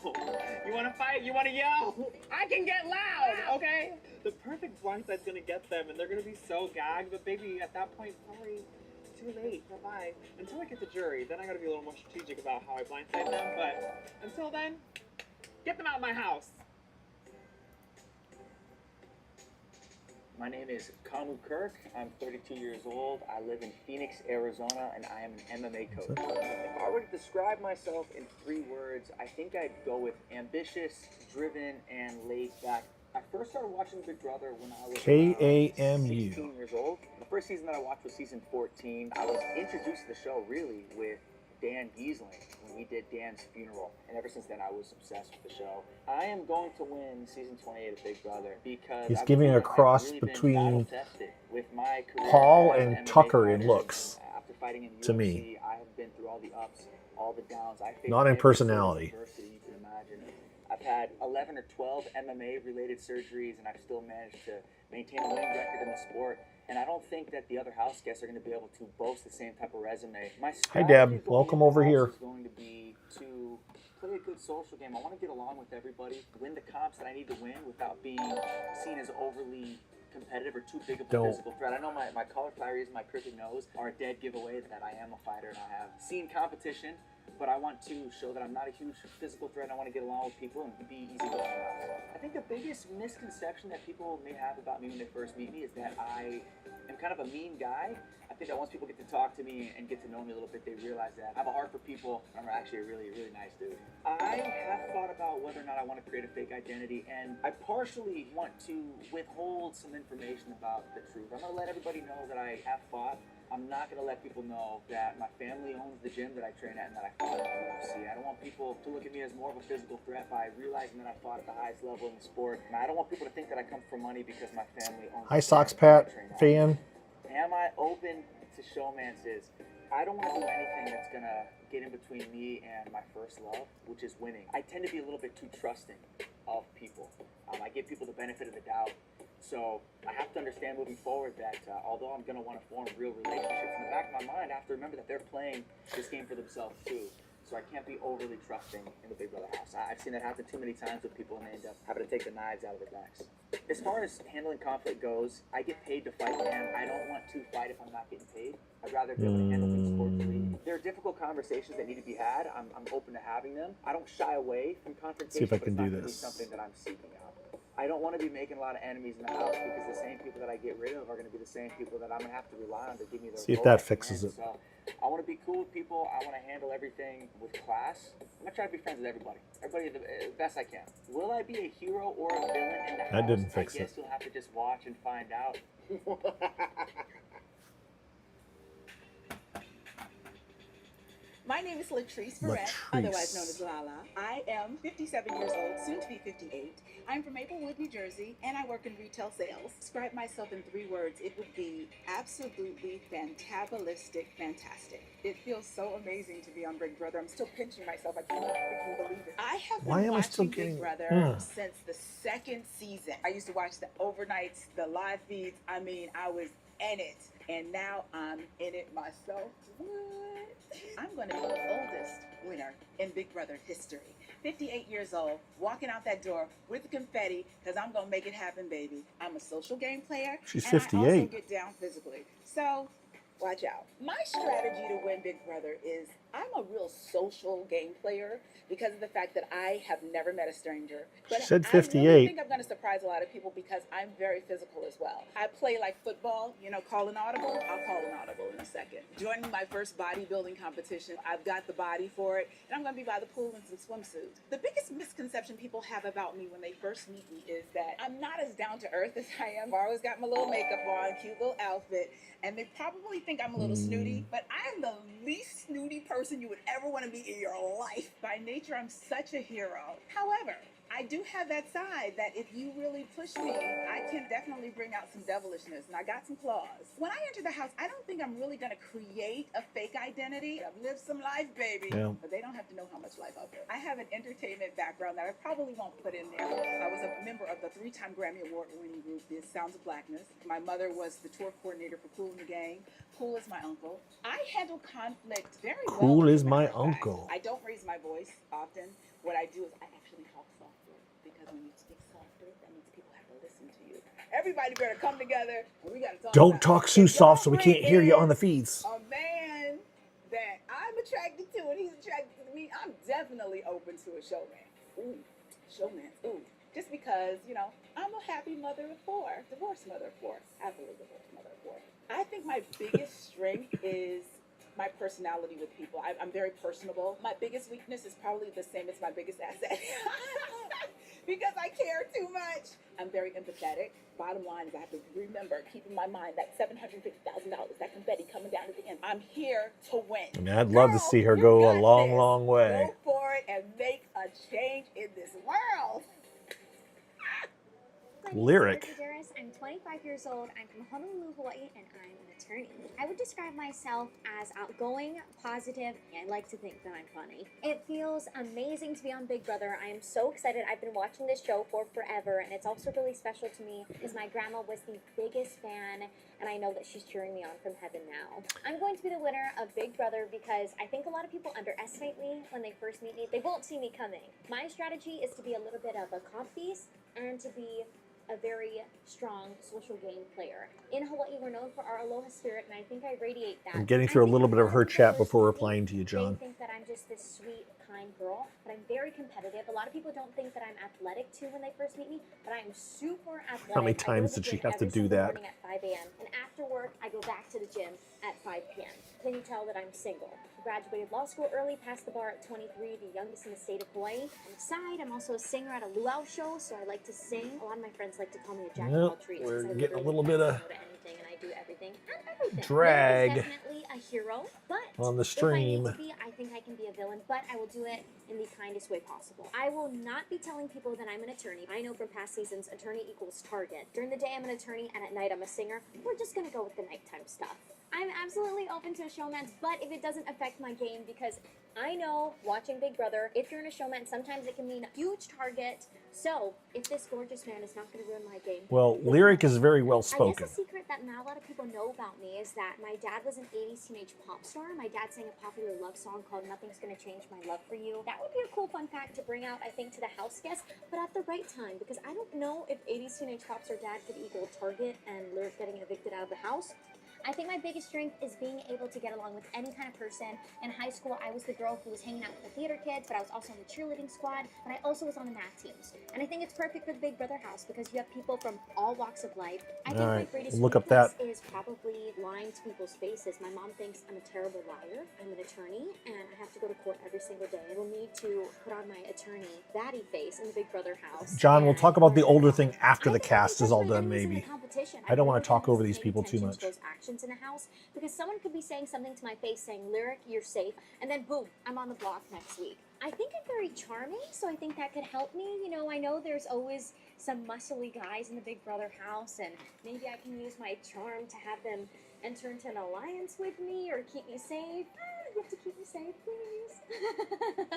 You want to fight? You want to yell? I can get loud, okay? The perfect blindside's gonna get them, and they're gonna be so gagged. But baby, at that point, probably too late. Bye-bye. Until I get the jury, then I gotta be a little more strategic about how I blindside them. But until then, get them out of my house. My name is Kamu Kirk. I'm 32 years old. I live in Phoenix, Arizona, and I am an MMA coach. If I were to describe myself in 3 words, I think I'd go with ambitious, driven, and laid back. I first started watching Big Brother when I was KAMU. 16 years old. The first season that I watched was season 14. I was introduced to the show really with Dan Giesling when he did Dan's funeral, and ever since then I was obsessed with the show. I am going to win season 28 of Big Brother because He's giving a cross really between with my career Paul as and MMA Tucker in fighter. looks. After fighting in To UFC, me. I have been through all the ups, all the downs. I faced Not in every sort of personality. adversity you can imagine. I've had 11 or 12 MMA-related surgeries, and I've still managed to maintain a winning record in the sport. And I don't think that the other house guests are going to be able to boast the same type of resume. My Hi, Deb. strategy Welcome going over into the here. house is going to be to play a good social game. I want to get along with everybody, win the comps that I need to win without being seen as overly competitive or too big of a Don't. physical threat. I know my cauliflower ears and my crooked nose are a dead giveaway that I am a fighter and I have seen competition, but I want to show that I'm not a huge physical threat. I want to get along with people and be easygoing. I think the biggest misconception that people may have about me when they first meet me is that I am kind of a mean guy. I think that once people get to talk to me and get to know me a little bit, they realize that I have a heart for people. I'm actually a really, really nice dude. I have thought about whether or not I want to create a fake identity, and I partially want to withhold some information about the truth. I'm going to let everybody know that I have fought. I'm not going to let people know that my family owns the gym that I train at and that I fought in the UFC. I don't want people to look at me as more of a physical threat by realizing that I fought at the highest level in the sport. And I don't want people to think that I come from money because my family owns Hi, the Sox gym that I Pat train at. fan. Am I open to showmances? I don't want to do anything that's going to get in between me and my first love, which is winning. I tend to be a little bit too trusting of people. I give people the benefit of the doubt. So I have to understand moving forward that although I'm going to want to form real relationships, in the back of my mind, I have to remember that they're playing this game for themselves too. So I can't be overly trusting in the Big Brother house. I've seen that happen too many times with people and they end up having to take the knives out of their backs. As far as handling conflict goes, I get paid to fight, man. I don't want to fight if I'm not getting paid. I'd rather be able to handle things cordially. There are difficult conversations that need to be had. I'm open to having them. I don't shy away from confrontation. See if I but can it's not do gonna be this. something that I'm seeking out. I don't want to be making a lot of enemies in the house because the same people that I get rid of are going to be the same people that I'm going to have to rely on to give me their See if vote that at the fixes end. it. So I want to be cool with people. I want to handle everything with class. I'm going to try to be friends with everybody. Everybody the best I can. Will I be a hero or a villain in the house? That didn't fix I guess it. you'll have to just watch and find out. My name is Latrice Barrett, otherwise known as Lala. I am 57 years old, soon to be 58. I'm from Maplewood, New Jersey, and I work in retail sales. Describe myself in 3 words, it would be absolutely fantabalistic, fantastic. It feels so amazing to be on Big Brother. I'm still pinching myself. I can't freaking believe it. I have Why been am I still watching getting- Big Brother since the 2nd season. I used to watch the overnights, the live feeds. I mean, I was in it. And now I'm in it myself. What? I'm going to be the oldest winner in Big Brother history. 58 years old, walking out that door with the confetti, because I'm going to make it happen, baby. I'm a social game player. She's and I 58. also get down physically. So, watch out. My strategy to win Big Brother is I'm a real social game player because of the fact that I have never met a stranger. But She said I really 58. think I'm going to surprise a lot of people because I'm very physical as well. I play like football, you know, call an audible. I'll call an audible in a second. Joining my first bodybuilding competition, I've got the body for it, and I'm going to be by the pool in some swimsuits. The biggest misconception people have about me when they first meet me is that I'm not as down to earth as I am. I've always got my little makeup on, cute little outfit, and they probably think I'm a little snooty, but I am the least snooty person you would ever want to meet in your life. By nature, I'm such a hero. However, I do have that side that if you really push me, I can definitely bring out some devilishness, and I got some claws. When I enter the house, I don't think I'm really going to create a fake identity. I've lived some life, baby, Yeah. but they don't have to know how much life I've lived. I have an entertainment background that I probably won't put in there. I was a member of the 3-time Grammy Award-winning group, The Sounds of Blackness. My mother was the tour coordinator for Kool and the Gang. Kool is my uncle. I handle conflict very well. Kool as is a my matter of fact. uncle. I don't raise my voice often. What I do is I actually talk softer because when you speak softer, that means people have to listen to you. Everybody better come together and we got to talk. Don't about talk it. too If soft so y'all we can't bring hear you in on the feeds. a man that I'm attracted to and he's attracted to me, I'm definitely open to a showman. Ooh, showman. Ooh. Just because, you know, I'm a happy mother of 4, divorced mother of 4, happily divorced mother of 4. I think my biggest strength is my personality with people. I'm very personable. My biggest weakness is probably the same as my biggest asset. Because I care too much. I'm very empathetic. Bottom line is I have to remember, keep in my mind that $750,000, that confetti coming down at the end. I'm here to win. I mean, I'd love to see her you go a got long, this. long way. Go for it and make a change in this world. My name is Lyric. Sophie Harris. I'm 25 years old. I'm from Honolulu, Hawaii, and I'm an attorney. I would describe myself as outgoing, positive, and I like to think that I'm funny. It feels amazing to be on Big Brother. I am so excited. I've been watching this show for forever, and it's also really special to me because my grandma was the biggest fan, and I know that she's cheering me on from heaven now. I'm going to be the winner of Big Brother because I think a lot of people underestimate me when they first meet me. They won't see me coming. My strategy is to be a little bit of a codpiece and to be a very strong social game player. In Hawaii, we're known for our aloha spirit, and I think I radiate that. I'm getting I through a think little bit of her lot chat people before see me, replying to you, John. They think that I'm just this sweet, kind girl, but I'm very competitive. A lot of people don't think that I'm athletic too when they first meet me, but I am super athletic. How many I go to times the did she gym have to every do single that? morning at 5 a.m. And after work, I go back to the gym at 5 p.m. Can you tell that I'm single? Graduated law school early, passed the bar at 23, the youngest in the state of Hawaii. On the side, I'm also a singer at a luau show, so I like to sing. A lot of my friends like to call me a jack of all Yep, trades. we're 'cause I getting a literally little can't bit say of no to anything, and I do everything and everything. drag Lyric is definitely a hero, but on the if I stream. need to be, I think I can be a villain, but I will do it in the kindest way possible. I will not be telling people that I'm an attorney. I know from past seasons, attorney equals target. During the day, I'm an attorney, and at night, I'm a singer. We're just gonna go with the nighttime stuff. I'm absolutely open to a showman, but if it doesn't affect my game, because I know, watching Big Brother, if you're in a showman, sometimes it can mean a huge target. So, if this gorgeous man is not going to ruin my game... Well, Lyric is very well I spoken. guess a secret that not a lot of people know about me is that my dad was an 80s teenage pop star. My dad sang a popular love song called Nothing's Gonna Change My Love For You. That would be a cool fun fact to bring out, I think, to the house guests, but at the right time, because I don't know if 80s teenage pop star dad could equal Target and Lyric getting evicted out of the house. I think my biggest strength is being able to get along with any kind of person. In high school, I was the girl who was hanging out with the theater kids, but I was also on the cheerleading squad, but I also was on the math teams. And I think it's perfect for the Big Brother house because you have people from all walks of life. I think All my right, greatest look up weakness that. is probably lying to people's faces. My mom thinks I'm a terrible liar. I'm an attorney, and I have to go to court every single day. I will need to put on my attorney baddie face in the Big Brother house. John, we'll and talk about the learn older about thing it. after I the think cast is all done, enemies in the maybe. competition. I don't really want to talk don't over these pay people too attention much. to those actions friends in a house, because someone could be saying something to my face saying, Lyric, you're safe, and then boom, I'm on the block next week. I think I'm very charming, so I think that could help me. You know, I know there's always some muscly guys in the Big Brother house, and maybe I can use my charm to have them enter into an alliance with me or keep me safe. You have to keep me safe, please.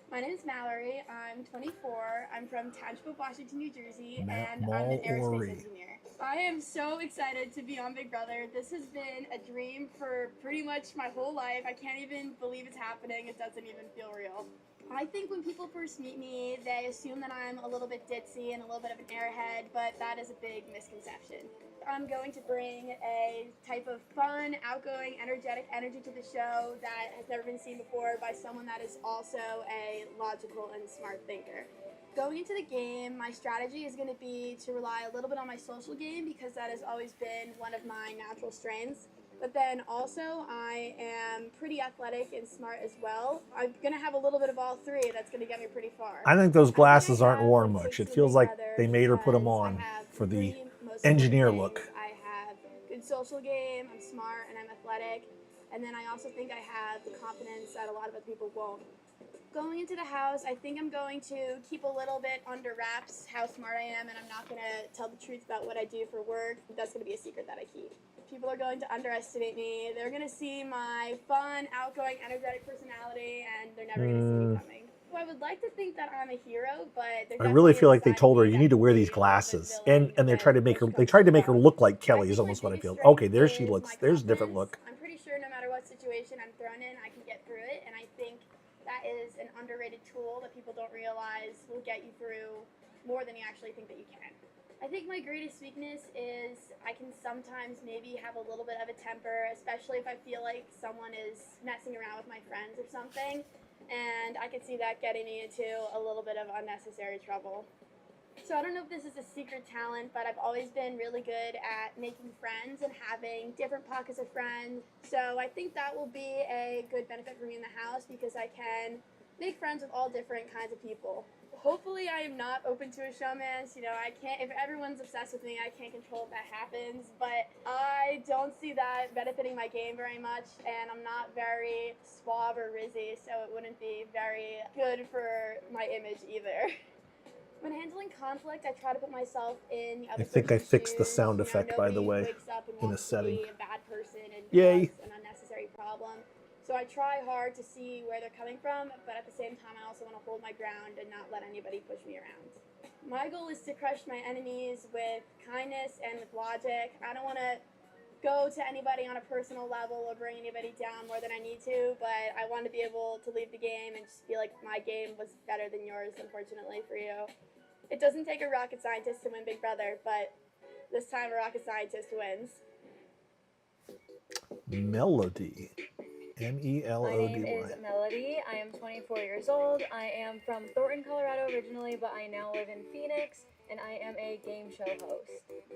My name is Mallory. I'm 24. I'm from Township, Washington, New Jersey, and I'm an aerospace engineer. I am so excited to be on Big Brother. This has been a dream for pretty much my whole life. I can't even believe it's happening. It doesn't even feel real. I think when people first meet me, they assume that I'm a little bit ditzy and a little bit of an airhead, but that is a big misconception. I'm going to bring a type of fun, outgoing, energetic energy to the show that has never been seen before by someone that is also a logical and smart thinker. Going into the game, my strategy is going to be to rely a little bit on my social game because that has always been one of my natural strengths. But then also, I am pretty athletic and smart as well. I'm going to have a little bit of all three. That's going to get me pretty far. I think those glasses aren't worn much. It feels like they made her put them on for the engineer look. I have good social game, I'm smart, and I'm athletic. And then I also think I have the confidence that a lot of other people won't. Going into the house, I think I'm going to keep a little bit under wraps how smart I am, and I'm not going to tell the truth about what I do for work. That's going to be a secret that I keep. People are going to underestimate me. They're going to see my fun, outgoing, energetic personality, and they're never going to see me coming. Well, I would like to think that I'm a hero, but I really feel like they told her you need to wear these glasses, and they tried to make her look like Kelly. Is almost what I feel. Okay, there she looks. There's a different look. I'm pretty sure no matter what situation I'm thrown in, I can get through it, and I think that is an underrated tool that people don't realize will get you through more than you actually think that you can. I think my greatest weakness is I can sometimes maybe have a little bit of a temper, especially if I feel like someone is messing around with my friends or something, and I could see that getting me into a little bit of unnecessary trouble. So I don't know if this is a secret talent, but I've always been really good at making friends and having different pockets of friends. So I think that will be a good benefit for me in the house because I can make friends with all different kinds of people. Hopefully I am not open to a showmance. You know, I can't, if everyone's obsessed with me, I can't control if that happens, but I don't see that benefiting my game very much, and I'm not very suave or rizzy, so it wouldn't be very good for my image either. When handling conflict, I try to put myself in the other I think I person's fixed the shoes. sound You know, effect, by the nobody way, wakes up and in a wants to setting. be a bad person and Yay. cause an unnecessary problem. So I try hard to see where they're coming from, but at the same time, I also want to hold my ground and not let anybody push me around. My goal is to crush my enemies with kindness and with logic. I don't want to go to anybody on a personal level or bring anybody down more than I need to, but I want to be able to leave the game and just feel like my game was better than yours, unfortunately, for you. It doesn't take a rocket scientist to win Big Brother, but this time a rocket scientist wins. Melody. M-E-L-O-D-Y. My name is Melody. I am 24 years old. I am from Thornton, Colorado originally, but I now live in Phoenix, and I am a game show host.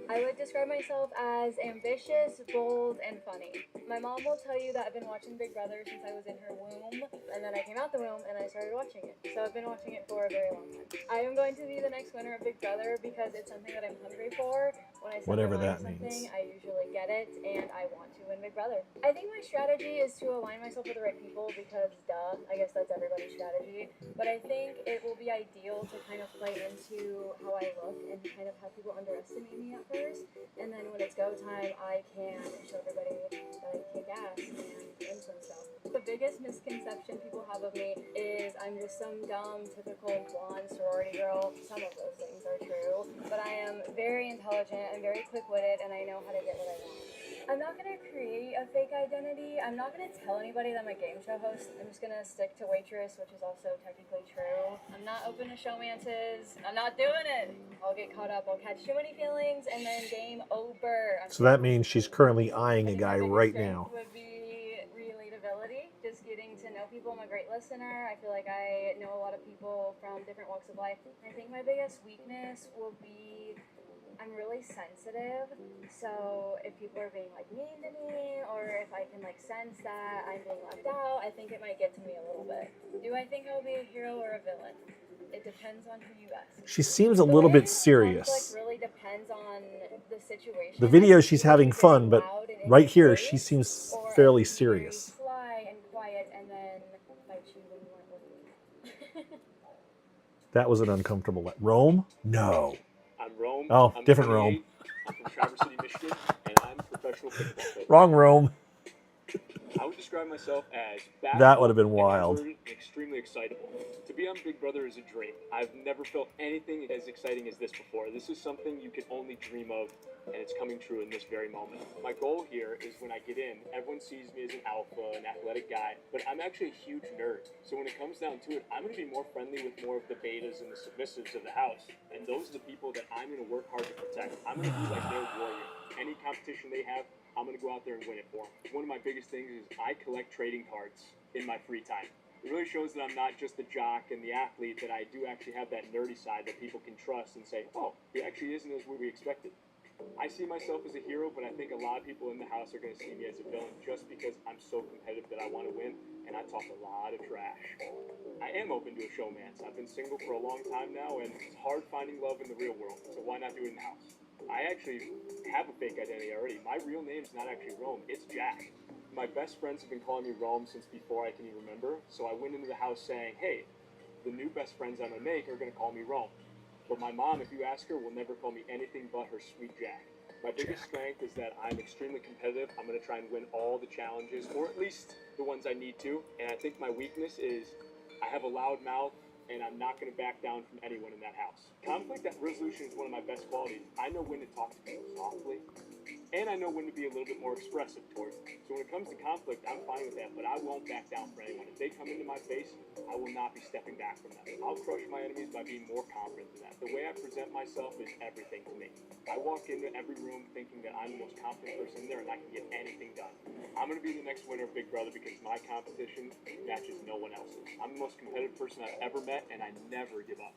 I would describe myself as ambitious, bold, and funny. My mom will tell you that I've been watching Big Brother since I was in her womb, and then I came out the womb and I started watching it. So I've been watching it for a very long time. I am going to be the next winner of Big Brother because it's something that I'm hungry for. When I set Whatever my mind that on something, means. I usually get it, and I want to win Big Brother. I think my strategy is to align myself with the right people because, duh, I guess that's everybody's strategy. But I think it will be ideal to kind of play into how I look and kind of have people underestimate me at first. And then when it's go time, I can show everybody that I kick ass and some stuff. The biggest misconception people have of me is I'm just some dumb, typical blonde sorority girl. Some of those things are true, but I am very intelligent and very quick-witted, and I know how to get what I want. I'm not going to create a fake identity. I'm not going to tell anybody that I'm a game show host. I'm just going to stick to waitress, which is also technically true. I'm not open to showmances. I'm not doing it. I'll get caught up. I'll catch too many feelings, and then game over. So that means she's currently eyeing a guy right now. Would be relatability. Just getting to know people. I'm a great listener. I feel like I know a lot of people from different walks of life. I think my biggest weakness will be I'm really sensitive, so if people are being like mean to me, or if I can like sense that I'm being left out, I think it might get to me a little bit. Do I think I'll be a hero or a villain? It depends on who you ask. She seems a little bit serious. Conflict really depends on the situation. The video, she's having fun, but Right here, embrace, she seems or fairly are you serious. Very sly and quiet, and then fight you when you weren't looking. That was an uncomfortable. Rome? No. I'm Rome. Oh, I'm different 28. Rome. I'm from Traverse City, Michigan, and I'm a professional football coach. Wrong Rome. I would describe myself as That would have been basketball, wild. extroverted, and extremely excitable. To be on Big Brother is a dream. I've never felt anything as exciting as this before. This is something you could only dream of, and it's coming true in this very moment. My goal here is when I get in, everyone sees me as an alpha, an athletic guy, but I'm actually a huge nerd. So when it comes down to it, I'm going to be more friendly with more of the betas and the submissives of the house. And those are the people that I'm going to work hard to protect. I'm going to be like their warrior. Any competition they have, I'm going to go out there and win it for them. One of my biggest things is I collect trading cards in my free time. It really shows that I'm not just the jock and the athlete, that I do actually have that nerdy side that people can trust and say, oh, he actually isn't as what we expected. I see myself as a hero, but I think a lot of people in the house are going to see me as a villain just because I'm so competitive that I want to win, and I talk a lot of trash. I am open to a showmance. I've been single for a long time now, and it's hard finding love in the real world, so why not do it in the house? I actually have a fake identity already. My real name's not actually Rome, it's Jack. My best friends have been calling me Rome since before I can even remember, so I went into the house saying, hey, the new best friends I'm going to make are going to call me Rome. But my mom, if you ask her, will never call me anything but her sweet Jack. My biggest strength is that I'm extremely competitive. I'm going to try and win all the challenges, or at least the ones I need to. And I think my weakness is I have a loud mouth, and I'm not going to back down from anyone in that house. Conflict resolution is one of my best qualities. I know when to talk to people softly, and I know when to be a little bit more expressive towards them. So when it comes to conflict, I'm fine with that, but I won't back down for anyone. If they come into my face, I will not be stepping back from them. I'll crush my enemies by being more confident than that. The way I present myself is everything to me. I walk into every room thinking that I'm the most confident person in there and I can get anything done. I'm going to be the next winner of Big Brother because my competition matches no one else's. I'm the most competitive person I've ever met, and I never give up.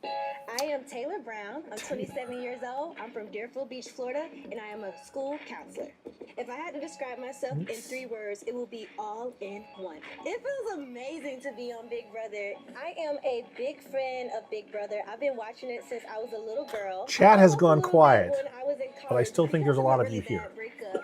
I am Taylor Brown. I'm 27 years old. I'm from Deerfield Beach, Florida, and I am a school counselor. If I had to describe myself in 3 words, it would be all in one. It feels amazing to be on Big Brother. I am a big fan of Big Brother. I've been watching it since I was a little girl. Chat has gone quiet, When I was in but I still think there's a lot of you here.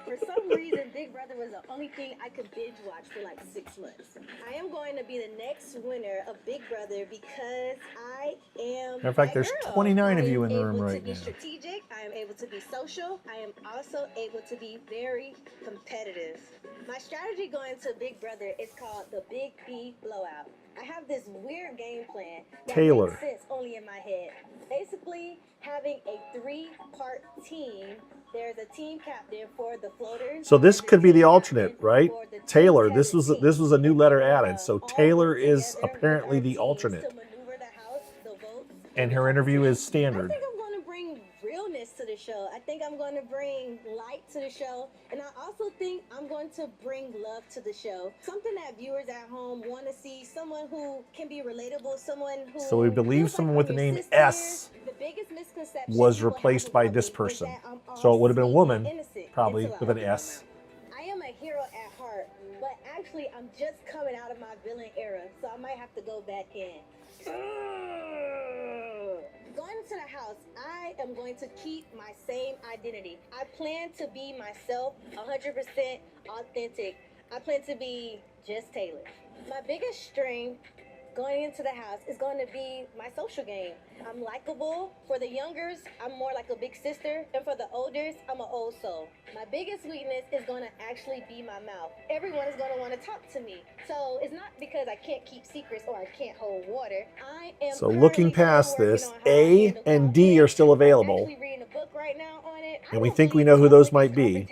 For some reason, Big Brother was the only thing I could binge watch for like 6 months. I am going to be the next winner of Big Brother because I am. Matter of fact, there's 29 of you in the room right now. I am able to be now. strategic. I am able to be social. I am also able to be very competitive. My strategy going to Big Brother is called the Big B Blowout. I have this weird game plan that Taylor. makes sense only in my head. Basically, having a 3-part team. There's a team captain for the floaters. So this could be the alternate, right? Taylor. This was a new letter added. So Taylor is apparently the alternate, and her interview is standard. I think I'm going to bring realness to the show. I think I'm going to bring light to the show. And I also think I'm going to bring love to the show. Something that viewers at home want to see. Someone who can be relatable. Someone who... So we believe someone with the name S was replaced by this person. So it would have been a woman, probably with an S. I am a hero at heart, but actually I'm just coming out of my villain era, so I might have to go back in. Going into the house, I am going to keep my same identity. I plan to be myself, 100% authentic. I plan to be just Taylor. My biggest strength going into the house is going to be my social game. I'm likable. For the youngers, I'm more like a big sister. And for the olders, I'm an old soul. My biggest weakness is going to actually be my mouth. Everyone is going to want to talk to me. So it's not because I can't keep secrets or I can't hold water. I am So looking past this, A and D are still available. reading a book right now on it. And we think we know who those might be.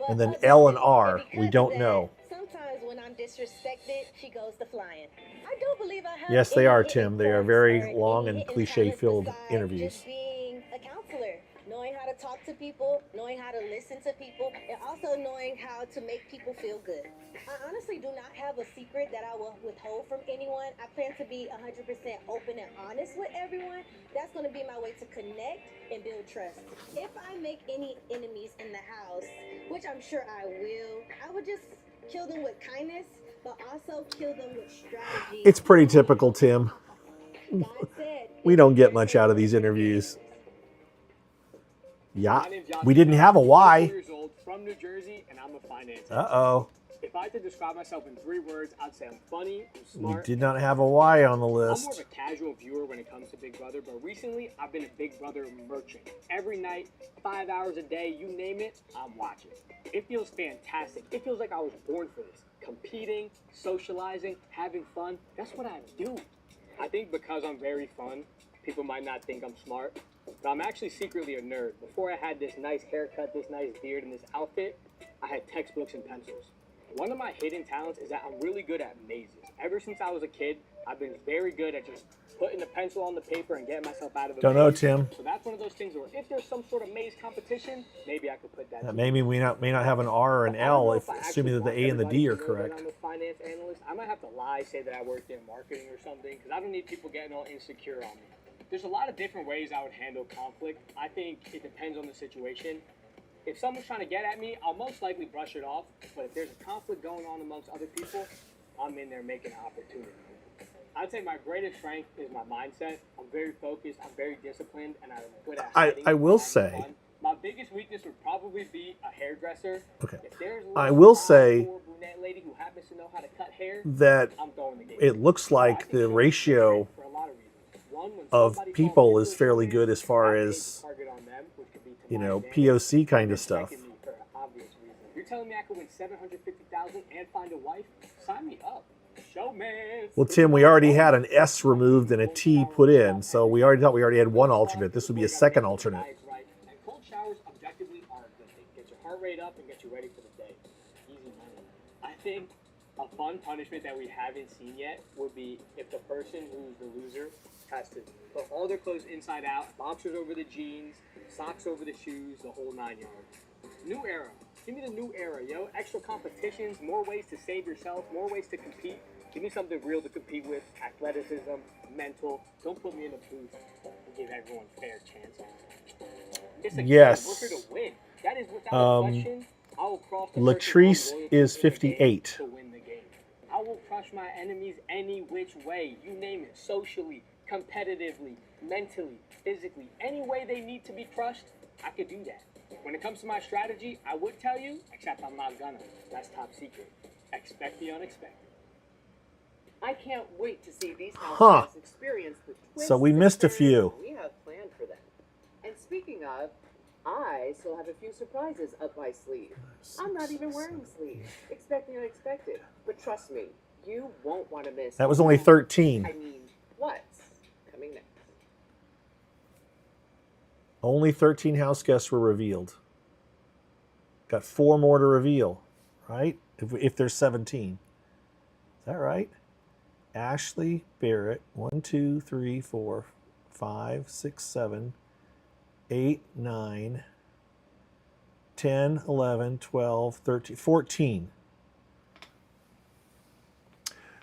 And then L and R, we don't know. Sometimes when I'm disrespected, she goes to flying. I don't believe I have Yes, they any are, hidden Tim. They are quirks very or long any and hidden cliche-filled talents besides interviews. just being a counselor, knowing how to talk to people, knowing how to listen to people, and also knowing how to make people feel good. I honestly do not have a secret that I will withhold from anyone. I plan to be 100% open and honest with everyone. That's going to be my way to connect and build trust. If I make any enemies in the house, which I'm sure I will, I would just kill them with kindness, but also kill them with strategy. It's pretty typical, Tim. We don't get much out of these interviews. Yeah, we didn't have a Y. from New Jersey, and I'm a finance. Uh-oh. If I had to describe myself in 3 words, I'd say I'm funny, I'm We smart. did not have a Y on the I'm more of list. a casual viewer when it comes to Big Brother, but recently I've been a Big Brother merchant. Every night, 5 hours a day, you name it, I'm watching. It feels fantastic. It feels like I was born for this. Competing, socializing, having fun, that's what I do. I think because I'm very fun, people might not think I'm smart, but I'm actually secretly a nerd. Before I had this nice haircut, this nice beard, and this outfit, I had textbooks and pencils. One of my hidden talents is that I'm really good at mazes. Ever since I was a kid, I've been very good at just putting a pencil on the paper and getting myself out of a Don't know, maze. Tim. So that's one of those things where if there's some sort of maze competition, maybe I could put that. Maybe we may not have an R or an L, if assuming that the A and the D are correct. I'm a finance analyst. I might have to lie, say that I worked in marketing or something, because I don't need people getting all insecure on me. There's a lot of different ways I would handle conflict. I think it depends on the situation. If someone's trying to get at me, I'll most likely brush it off. But if there's a conflict going on amongst other people, I'm in there making an opportunity. I'd say my greatest strength is my mindset. I'm very focused, I'm very disciplined, and I'm good at hiding. I will having say, fun. My biggest weakness would probably be a hairdresser. Okay. If there's I will say brunette lady who happens to know how to cut hair, that I'm going to get it looks like the ratio of people is fairly good as far as, you know, POC kind of stuff. You're telling me I could win $750,000 and find a wife? Sign me up. Showman. Well, Tim, we already had an S removed and a T put in, so we already thought we already had one alternate. This would be a second alternate. And cold showers objectively are a good thing. Get your heart rate up and get you ready for the day. Easy money. I think a fun punishment that we haven't seen yet would be if the person who's the loser has to put all their clothes inside out, boxers over the jeans, socks over the shoes, the whole 9 yards. New era. Give me the new era, yo. Extra competitions, more ways to save yourself, more ways to compete. Give me something real to compete with. Athleticism, mental. Don't put me in a booth and give everyone fair chances. It's a Yes. game. We're here to win. That is without question. I will cross the Latrice is 58. to win the game. I will crush my enemies any which way. You name it. Socially, competitively, mentally, physically. Any way they need to be crushed, I could do that. When it comes to my strategy, I would tell you, except I'm not gonna. That's top secret. Expect the unexpected. I can't wait to see these Huh. housewives experience the twists So we and missed a turns few. we have planned for them. And speaking of, I still have a few surprises up my sleeve. I'm not even wearing sleeves. Expect the unexpected. But trust me, you won't want to miss. That was only 13. I mean, what's coming next? Only 13 house guests were revealed. Got 4 more to reveal, right? If there's 17. Is that right? Ashley Barrett, 1, 2, 3, 4, 5, 6, 7, 8, 9, 10, 11, 12, 13, 14.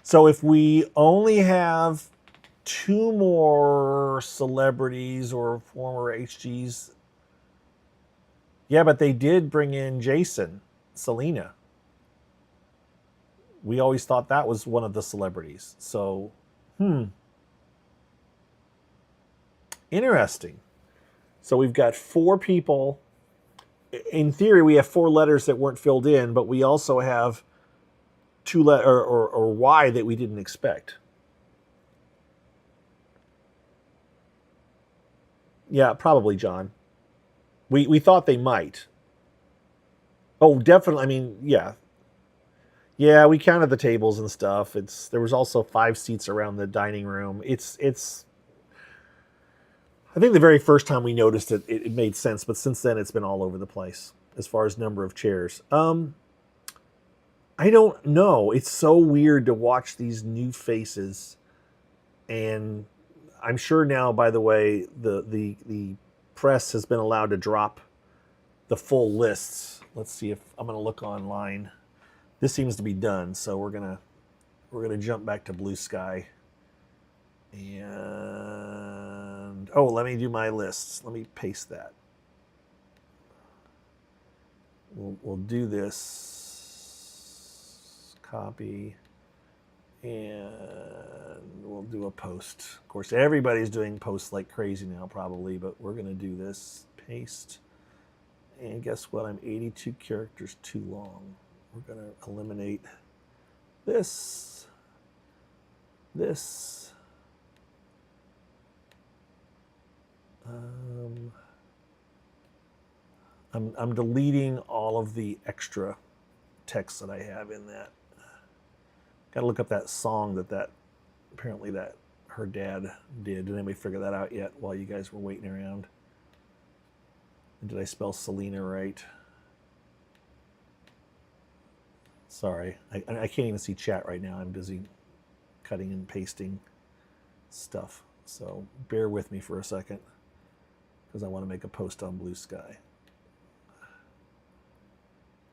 So if we only have 2 more celebrities or former HGs. Yeah, but they did bring in Jason, Selena. We always thought that was one of the celebrities. So, interesting. So we've got 4 people. In theory, we have 4 letters that weren't filled in, but we also have 2 or Y that we didn't expect. Yeah, probably, John. We thought they might. Oh, definitely. I mean, yeah. Yeah, we counted the tables and stuff. There was also 5 seats around the dining room. It's I think the very first time we noticed it, it made sense, but since then it's been all over the place as far as number of chairs. I don't know. It's so weird to watch these new faces, and I'm sure now, by the way, the press has been allowed to drop the full lists. Let's see if I'm going to look online. This seems to be done, so we're gonna jump back to Blue Sky. And let me do my lists. Let me paste that. We'll do this. Copy. And we'll do a post. Of course, everybody's doing posts like crazy now, probably, but we're going to do this. Paste. And guess what? I'm 82 characters too long. We're going to eliminate this, this. I'm deleting all of the extra text that I have in that. Got to look up that song that apparently that her dad did. Did anybody figure that out yet while you guys were waiting around? And did I spell Selena right? Sorry, I can't even see chat right now. I'm busy cutting and pasting stuff. So bear with me for a second because I want to make a post on Blue Sky.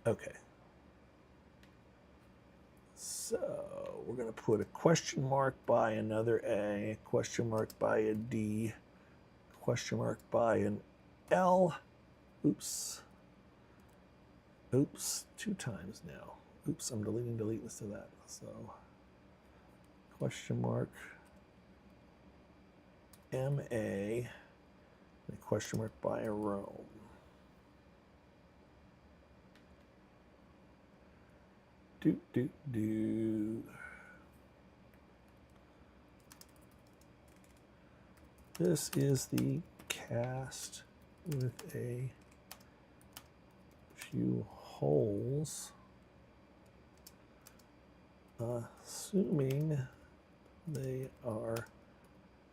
Okay. So we're going to put a question mark by another A, question mark by a D, question mark by an L. Oops. Oops, 2 times now. Oops, I'm deleting instead of that. So question mark MA, and a question mark by a Rome. This is the cast with a few holes, assuming they are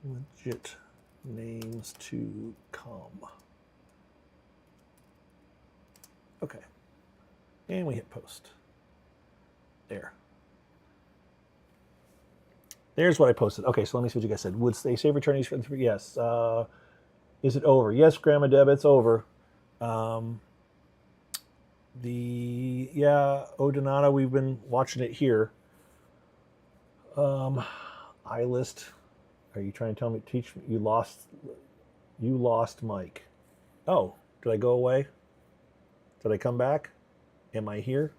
legit names to come. Okay, and we hit post. There. There's what I posted. Okay, so let me see what you guys said. Would they save returnees for the 3? Yes. Is it over? Yes, Grandma Deb, it's over. Odonata, we've been watching it here. iList, are you trying to tell me, teach me, you lost Mike. Oh, did I go away? Did I come back? Am I here?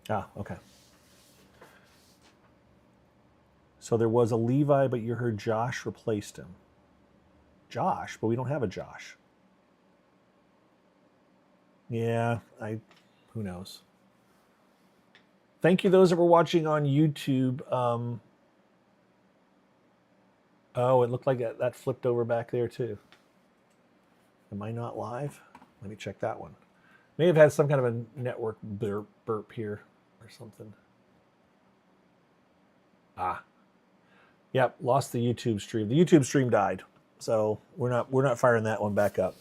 Ah, okay. So there was a Levi, but you heard Josh replaced him. Josh? But we don't have a Josh. Yeah, who knows? Thank you those that were watching on YouTube. Oh, it looked like that flipped over back there too. Am I not live? Let me check that one. May have had some kind of a network burp here or something. Ah. Yep, lost the YouTube stream. The YouTube stream died. So we're not firing that one back up.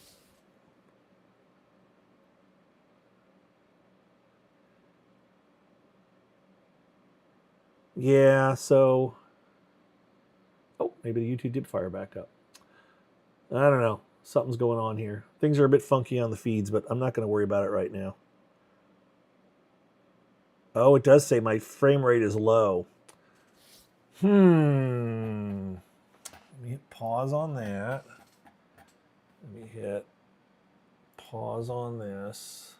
Yeah, so oh, maybe the YouTube did fire back up. I don't know. Something's going on here. Things are a bit funky on the feeds, but I'm not going to worry about it right now. Oh, it does say my frame rate is low. Let me hit pause on that. Let me hit pause on this.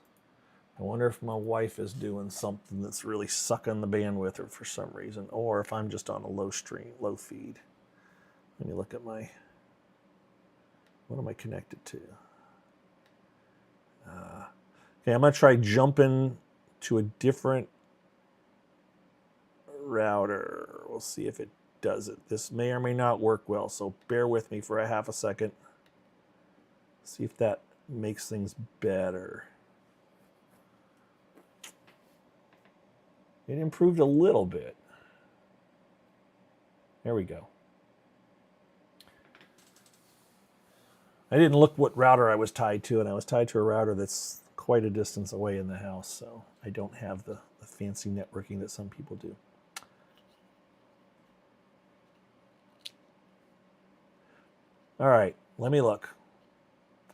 I wonder if my wife is doing something that's really sucking the bandwidth or for some reason, or if I'm just on a low feed. Let me look at what am I connected to? Okay, I'm going to try jumping to a different router. We'll see if it does it. This may or may not work well, so bear with me for a half a second. See if that makes things better. It improved a little bit. There we go. I didn't look what router I was tied to, and I was tied to a router that's quite a distance away in the house, so I don't have the fancy networking that some people do. All right, let me look.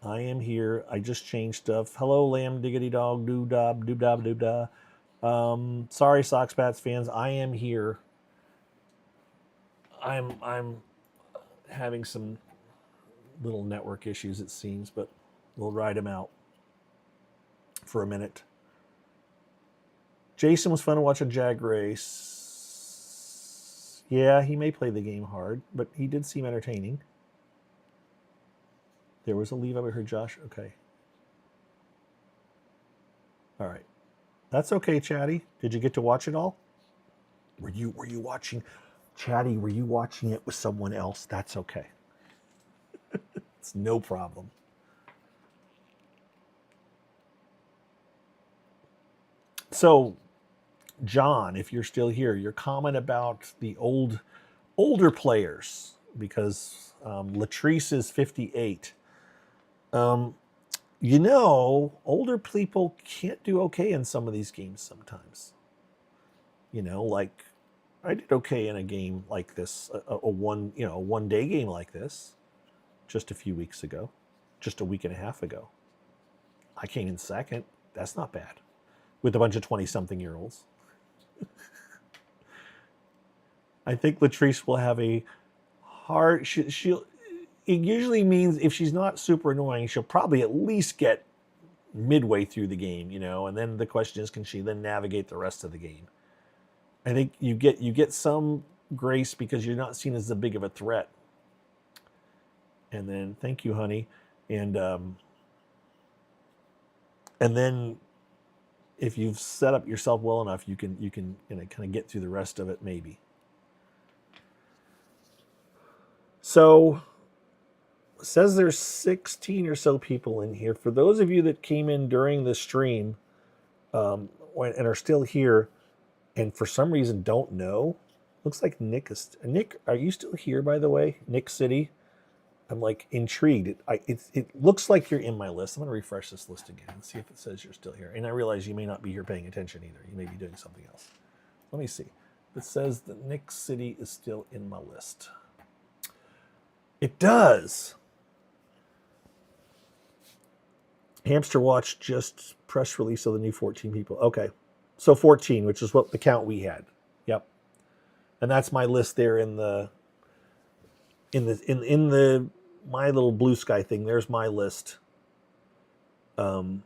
I am here. I just changed stuff. Hello, lamb diggity dog, doo-dob, doo-dob, doo-da. Sorry, Sox Pats fans. I am here. I'm having some little network issues, it seems, but we'll ride them out for a minute. Jason was fun to watch a Jag race. Yeah, he may play the game hard, but he did seem entertaining. There was a leave. I heard Josh. Okay. All right. That's okay, Chatty. Did you get to watch it all? Were you watching, Chatty? Were you watching it with someone else? That's okay. It's no problem. So, John, if you're still here, your comment about the older players, because Latrice is 58. You know, older people can't do okay in some of these games sometimes. You know, like I did okay in a game like this, a one-day game like this, just a few weeks ago, just a week and a half ago. I came in second. That's not bad, with a bunch of 20-something-year-olds. I think Latrice will have a hard. She'll. It usually means if she's not super annoying, she'll probably at least get midway through the game, you know. And then the question is, can she then navigate the rest of the game? I think you get some grace because you're not seen as a big of a threat. And then thank you, honey, and then if you've set up yourself well enough, you can kind of get through the rest of it maybe. So. Says there's 16 or so people in here. For those of you that came in during the stream and are still here and for some reason don't know, looks like Nick is... Nick, are you still here, by the way? Nick City? I'm like intrigued. It looks like you're in my list. I'm going to refresh this list again and see if it says you're still here. And I realize you may not be here paying attention either. You may be doing something else. Let me see. It says that Nick City is still in my list. It does. Hamster Watch just press release of the new 14 people. Okay. So 14, which is what the count we had. Yep. And that's my list there in the my little blue sky thing. There's my list. So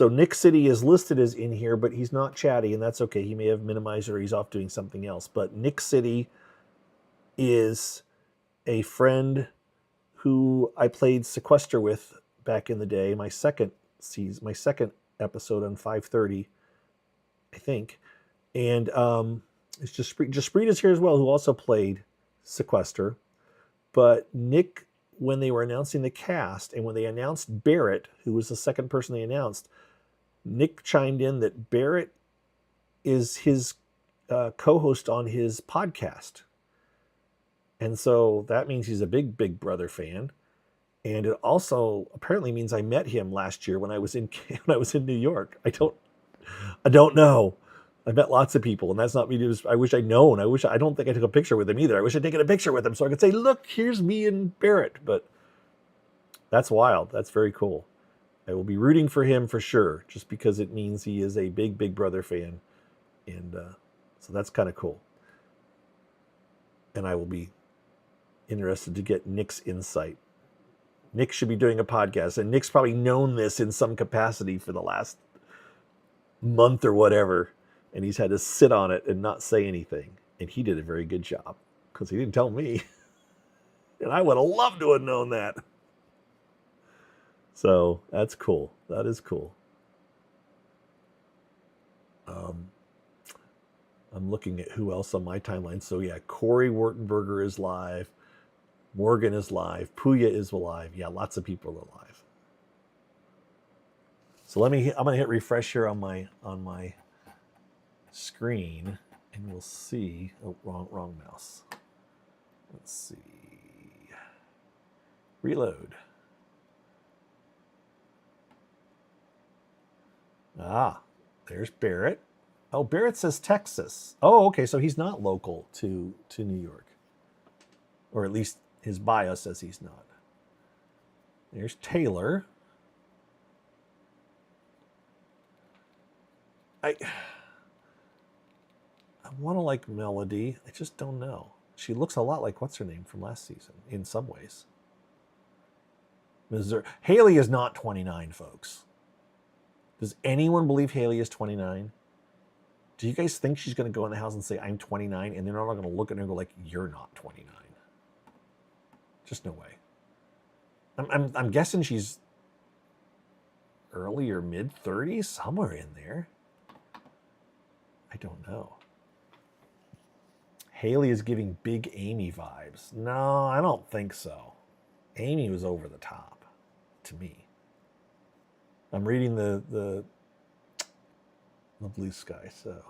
Nick City is listed as in here, but he's not Chatty, and that's okay. He may have minimized or he's off doing something else. But Nick City is a friend who I played Sequester with back in the day, my second episode on 530, I think. And it's Jaspreet is here as well, who also played Sequester. But Nick, when they were announcing the cast, and when they announced Barrett, who was the second person they announced, Nick chimed in that Barrett is his co-host on his podcast. And so that means he's a big Big Brother fan. And it also apparently means I met him last year when I was in New York. I don't know. I met lots of people, and that's not me. I wish I'd known. I don't think I took a picture with him either. I wish I'd taken a picture with him so I could say, look, here's me and Barrett. But that's wild. That's very cool. I will be rooting for him for sure, just because it means he is a big Brother fan. And so that's kind of cool. And I will be interested to get Nick's insight. Nick should be doing a podcast, and Nick's probably known this in some capacity for the last month or whatever, and he's had to sit on it and not say anything. And he did a very good job because he didn't tell me. And I would have loved to have known that. So that's cool. That is cool. I'm looking at who else on my timeline. So yeah, Corey Wurtenberger is live. Morgan is live. Puya is alive. Yeah, lots of people are alive. So I'm gonna hit refresh here on my screen, and we'll see. Oh, wrong mouse. Let's see. Reload. Ah, there's Barrett. Oh, Barrett says Texas. Oh, okay, so he's not local to New York. Or at least his bio says he's not. There's Taylor. I want to like Melody. I just don't know. She looks a lot like what's her name from last season in some ways. Missouri. Haley is not 29, folks. Does anyone believe Haley is 29? Do you guys think she's going to go in the house and say, I'm 29, and they're not going to look at her and go like, you're not 29? Just no way. I'm guessing she's early or mid 30s, somewhere in there. I don't know. Haley is giving big Amy vibes. No, I don't think so. Amy was over the top to me. I'm reading the blue sky, so.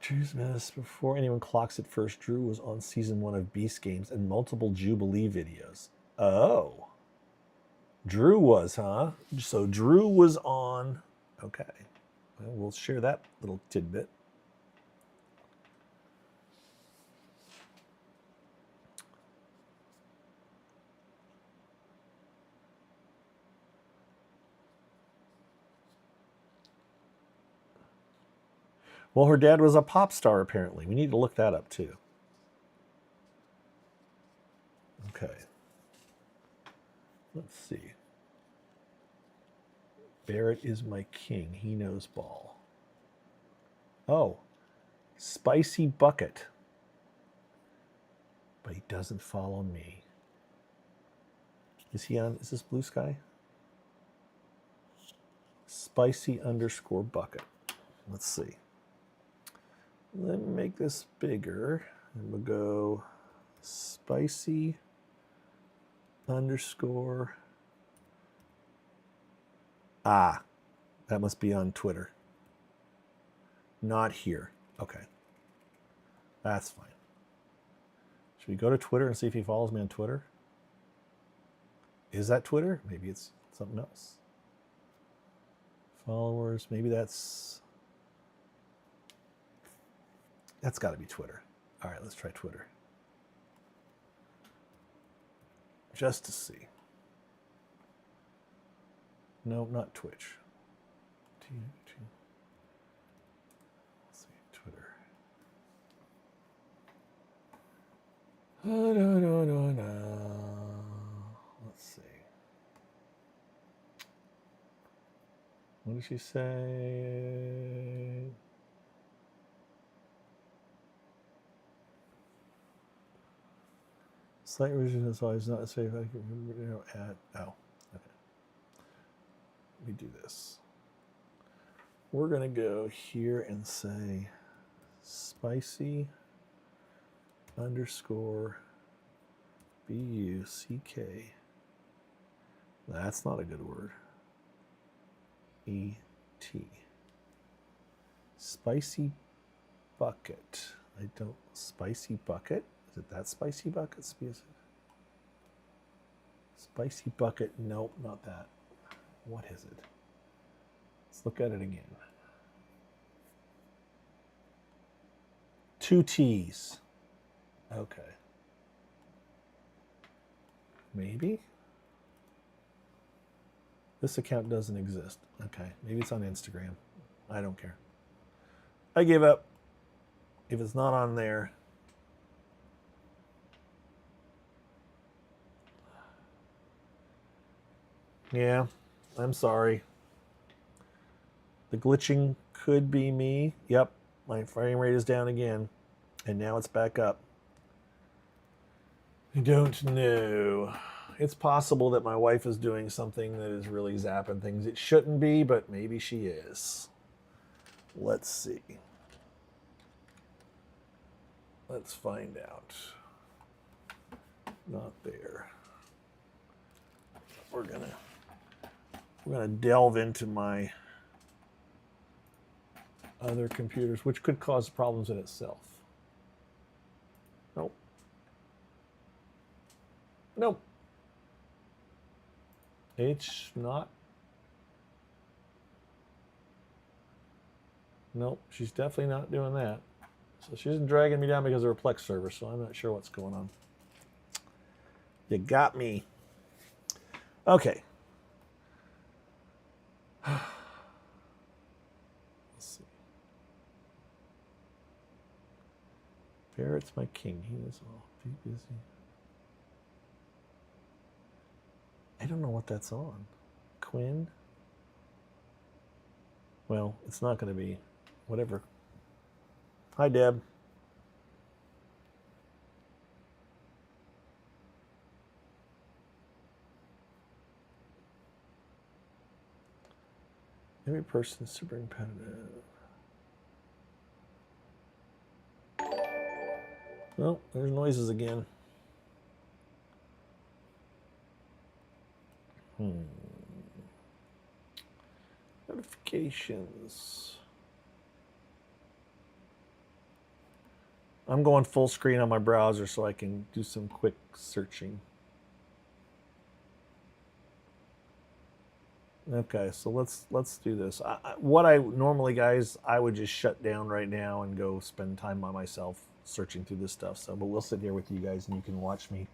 Drew's Mess, before anyone clocks it first, Drew was on season 1 of Beast Games and multiple Jubilee videos. Oh. Drew was, huh? So Drew was on. Okay. Well, we'll share that little tidbit. Well, her dad was a pop star, apparently. We need to look that up, too. Okay. Let's see. Barrett is my king. He knows ball. Oh. Spicy Bucket. But he doesn't follow me. Is he on? Is this Blue Sky? Spicy_bucket. Let's see. Let me make this bigger. And we'll go spicy_. Ah, that must be on Twitter. Not here. Okay. That's fine. Should we go to Twitter and see if he follows me on Twitter? Is that Twitter? Maybe it's something else. Followers, maybe that's got to be Twitter. All right, let's try Twitter. Just to see. No, not Twitch. Let's see, Twitter. No. Let's see. What did she say? Slight revision is always not safe. I can remember at okay. Let me do this. We're gonna go here and say spicy_BUCK. That's not a good word. ET. Spicy bucket. I don't. Spicy bucket? Is it that spicy bucket? Spicy bucket. Nope, not that. What is it? Let's look at it again. 2 T's. Okay. Maybe? This account doesn't exist. Okay, maybe it's on Instagram. I don't care. I give up. If it's not on there. Yeah, I'm sorry. The glitching could be me. Yep, my frame rate is down again. And now it's back up. I don't know. It's possible that my wife is doing something that is really zapping things. It shouldn't be, but maybe she is. Let's see. Let's find out. Not there. We're gonna delve into my other computers, which could cause problems in itself. Nope. Nope. It's not. Nope, she's definitely not doing that. So she isn't dragging me down because of her Plex server, so I'm not sure what's going on. You got me. Okay. Let's see. Barrett's my king. He is all too busy. I don't know what that's on. Quinn? Well, it's not going to be. Whatever. Hi, Deb. Every person is super competitive. Well, there's noises again. Notifications. I'm going full screen on my browser so I can do some quick searching. Okay, so let's do this. What I normally, guys, I would just shut down right now and go spend time by myself searching through this stuff. So, but we'll sit here with you guys and you can watch me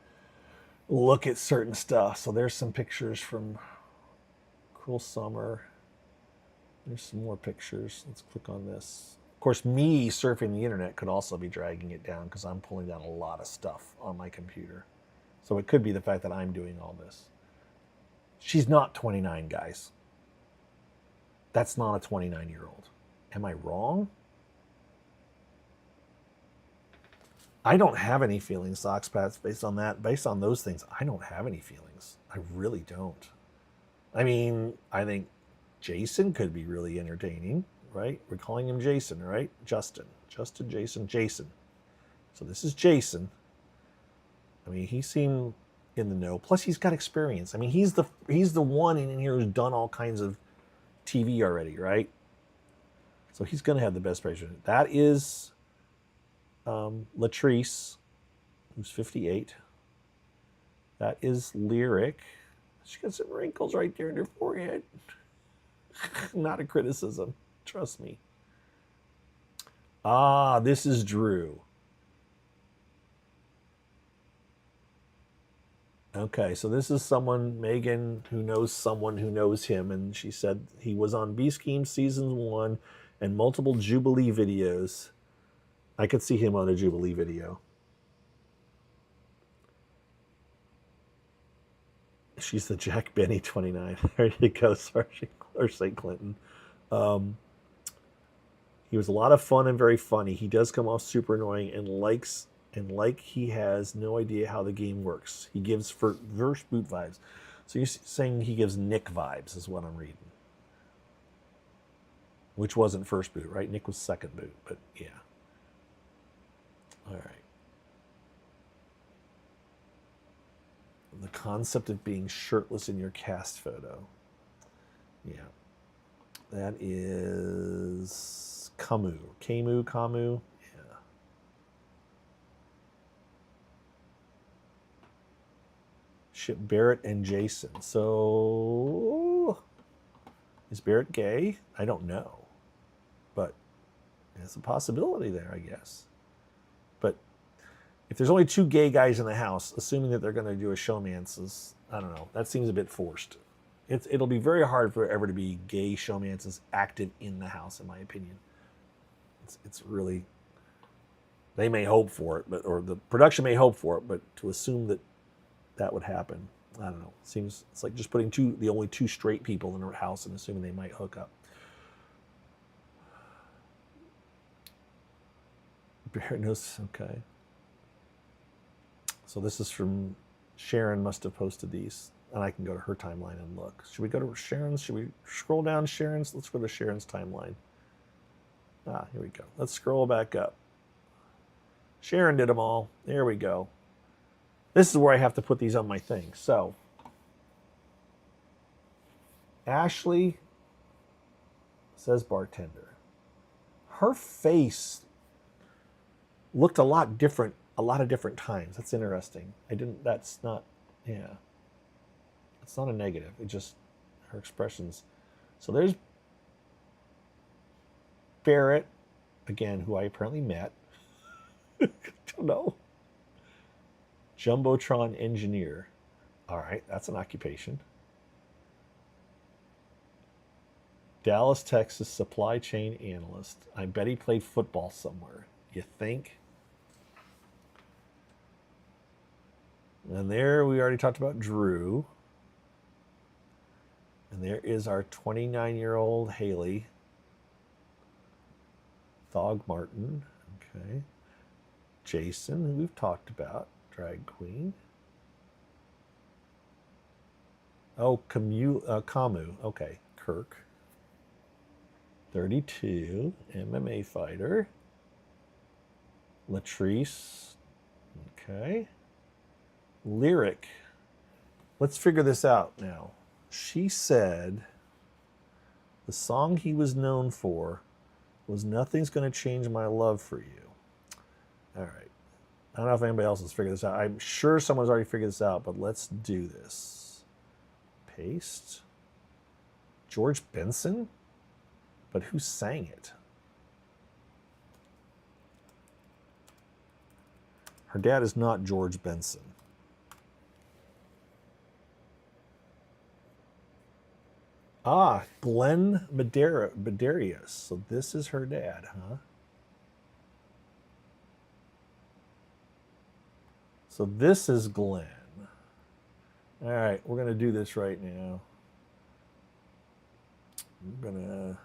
look at certain stuff. So there's some pictures from Cruel Summer. There's some more pictures. Let's click on this. Of course, me surfing the internet could also be dragging it down because I'm pulling down a lot of stuff on my computer. So it could be the fact that I'm doing all this. She's not 29, guys. That's not a 29-year-old. Am I wrong? I don't have any feelings, Socks Pats, based on that. Based on those things, I don't have any feelings. I really don't. I mean, I think Jason could be really entertaining, right? We're calling him Jason, right? Justin, Jason. So this is Jason. I mean, he seemed in the know. Plus, he's got experience. I mean, he's the one in here who's done all kinds of TV already, right? So he's going to have the best picture. That is Latrice, who's 58. That is Lyric. She got some wrinkles right there in her forehead. Not a criticism. Trust me. Ah, this is Drew. Okay, so this is someone, Megan, who knows someone who knows him, and she said he was on B-Scheme Season 1 and multiple Jubilee videos. I could see him on a Jubilee video. She's the Jack Benny 29. There you go, or St. Clinton. He was a lot of fun and very funny. He does come off super annoying and like he has no idea how the game works. He gives First Boot vibes. So you're saying he gives Nick vibes is what I'm reading. Which wasn't First Boot, right? Nick was Second Boot, but yeah. All right. The concept of being shirtless in your cast photo. Yeah. That is Camus. Camus. Yeah. Ship Barrett and Jason. So, is Barrett gay? I don't know. But there's a possibility there, I guess. But if there's only 2 gay guys in the house, assuming that they're going to do a showmances, I don't know. That seems a bit forced. It'll be very hard for ever to be gay showmances active in the house, in my opinion. It's really, they may hope for it, or the production may hope for it, but to assume that would happen, I don't know. It's like just putting the only 2 straight people in a house and assuming they might hook up. Barrett knows, okay. So this is from Sharon, must have posted these. And I can go to her timeline and look. Should we go to Sharon's? Should we scroll down Sharon's? Let's go to Sharon's timeline. Ah, here we go. Let's scroll back up. Sharon did them all. There we go. This is where I have to put these on my thing. So, Ashley says bartender. Her face looked a lot of different times. That's interesting. That's not, yeah. It's not a negative. It just, her expressions. So there's Barrett, again, who I apparently met. Don't know. Jumbotron engineer. All right, that's an occupation. Dallas, Texas supply chain analyst. I bet he played football somewhere. You think? And there we already talked about Drew. And there is our 29-year-old Haley. Thogmartin. Okay. Jason, who we've talked about. Drag queen. Oh, Camus. Okay. Kirk. 32. MMA fighter. Latrice. Okay. Lyric. Let's figure this out now. She said the song he was known for was Nothing's Gonna Change My Love for You. All right. I don't know if anybody else has figured this out. I'm sure someone's already figured this out, but let's do this. Paste. George Benson? But who sang it? Her dad is not George Benson. Ah, Glenn Medeiros. So this is her dad, huh? So this is Glenn. All right, we're going to do this right now. I'm going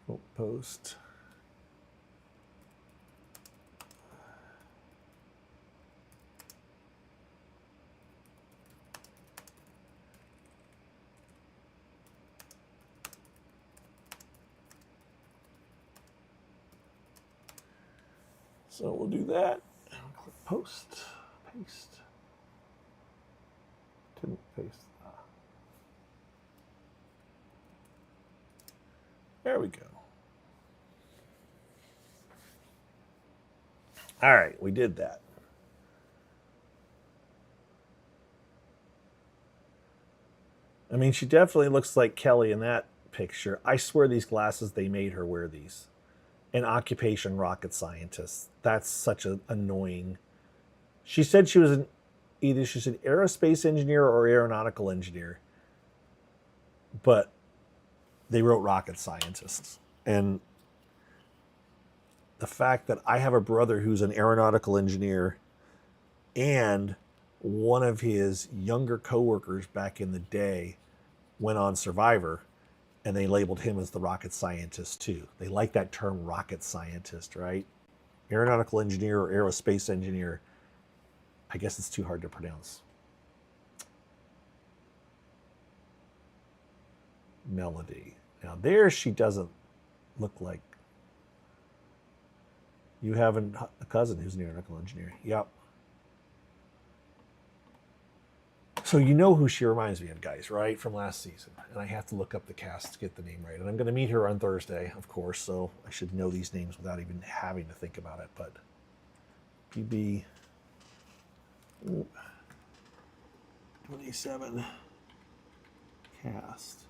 to post. So we'll do that. Click post, paste. Didn't paste. There we go. All right, we did that. I mean, she definitely looks like Kelly in that picture. I swear these glasses, they made her wear these. An occupation rocket scientist. That's such an annoying. She said she was either she's an aerospace engineer or aeronautical engineer, but they wrote rocket scientists. And the fact that I have a brother who's an aeronautical engineer and one of his younger coworkers back in the day went on Survivor, and they labeled him as the rocket scientist too. They like that term rocket scientist, right? Aeronautical engineer or aerospace engineer. I guess it's too hard to pronounce. Melody. Now there she doesn't look like. You have a cousin who's an aeronautical engineer. Yep. So you know who she reminds me of, guys, right? From last season. And I have to look up the cast to get the name right. And I'm going to meet her on Thursday, of course, so I should know these names without even having to think about it. But PB 27 cast.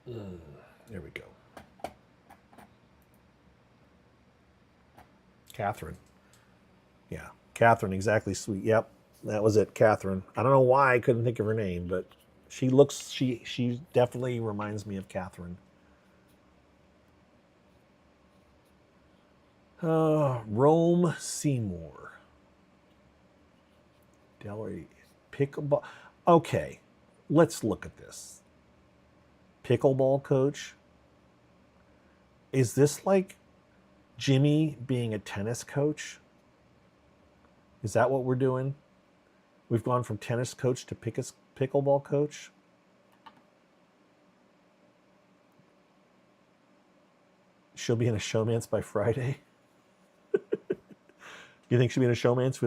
There we go. Catherine. Yeah, Catherine, exactly. Sweet. Yep. That was it, Catherine. I don't know why I couldn't think of her name, but she looks, she definitely reminds me of Catherine. Rome Seymour. Delray. Pickleball. Okay, let's look at this. Pickleball coach. Is this like Jimmy being a tennis coach? Is that what we're doing? We've gone from tennis coach to pickleball coach. She'll be in a showmance by Friday. You think she'll be in a showmance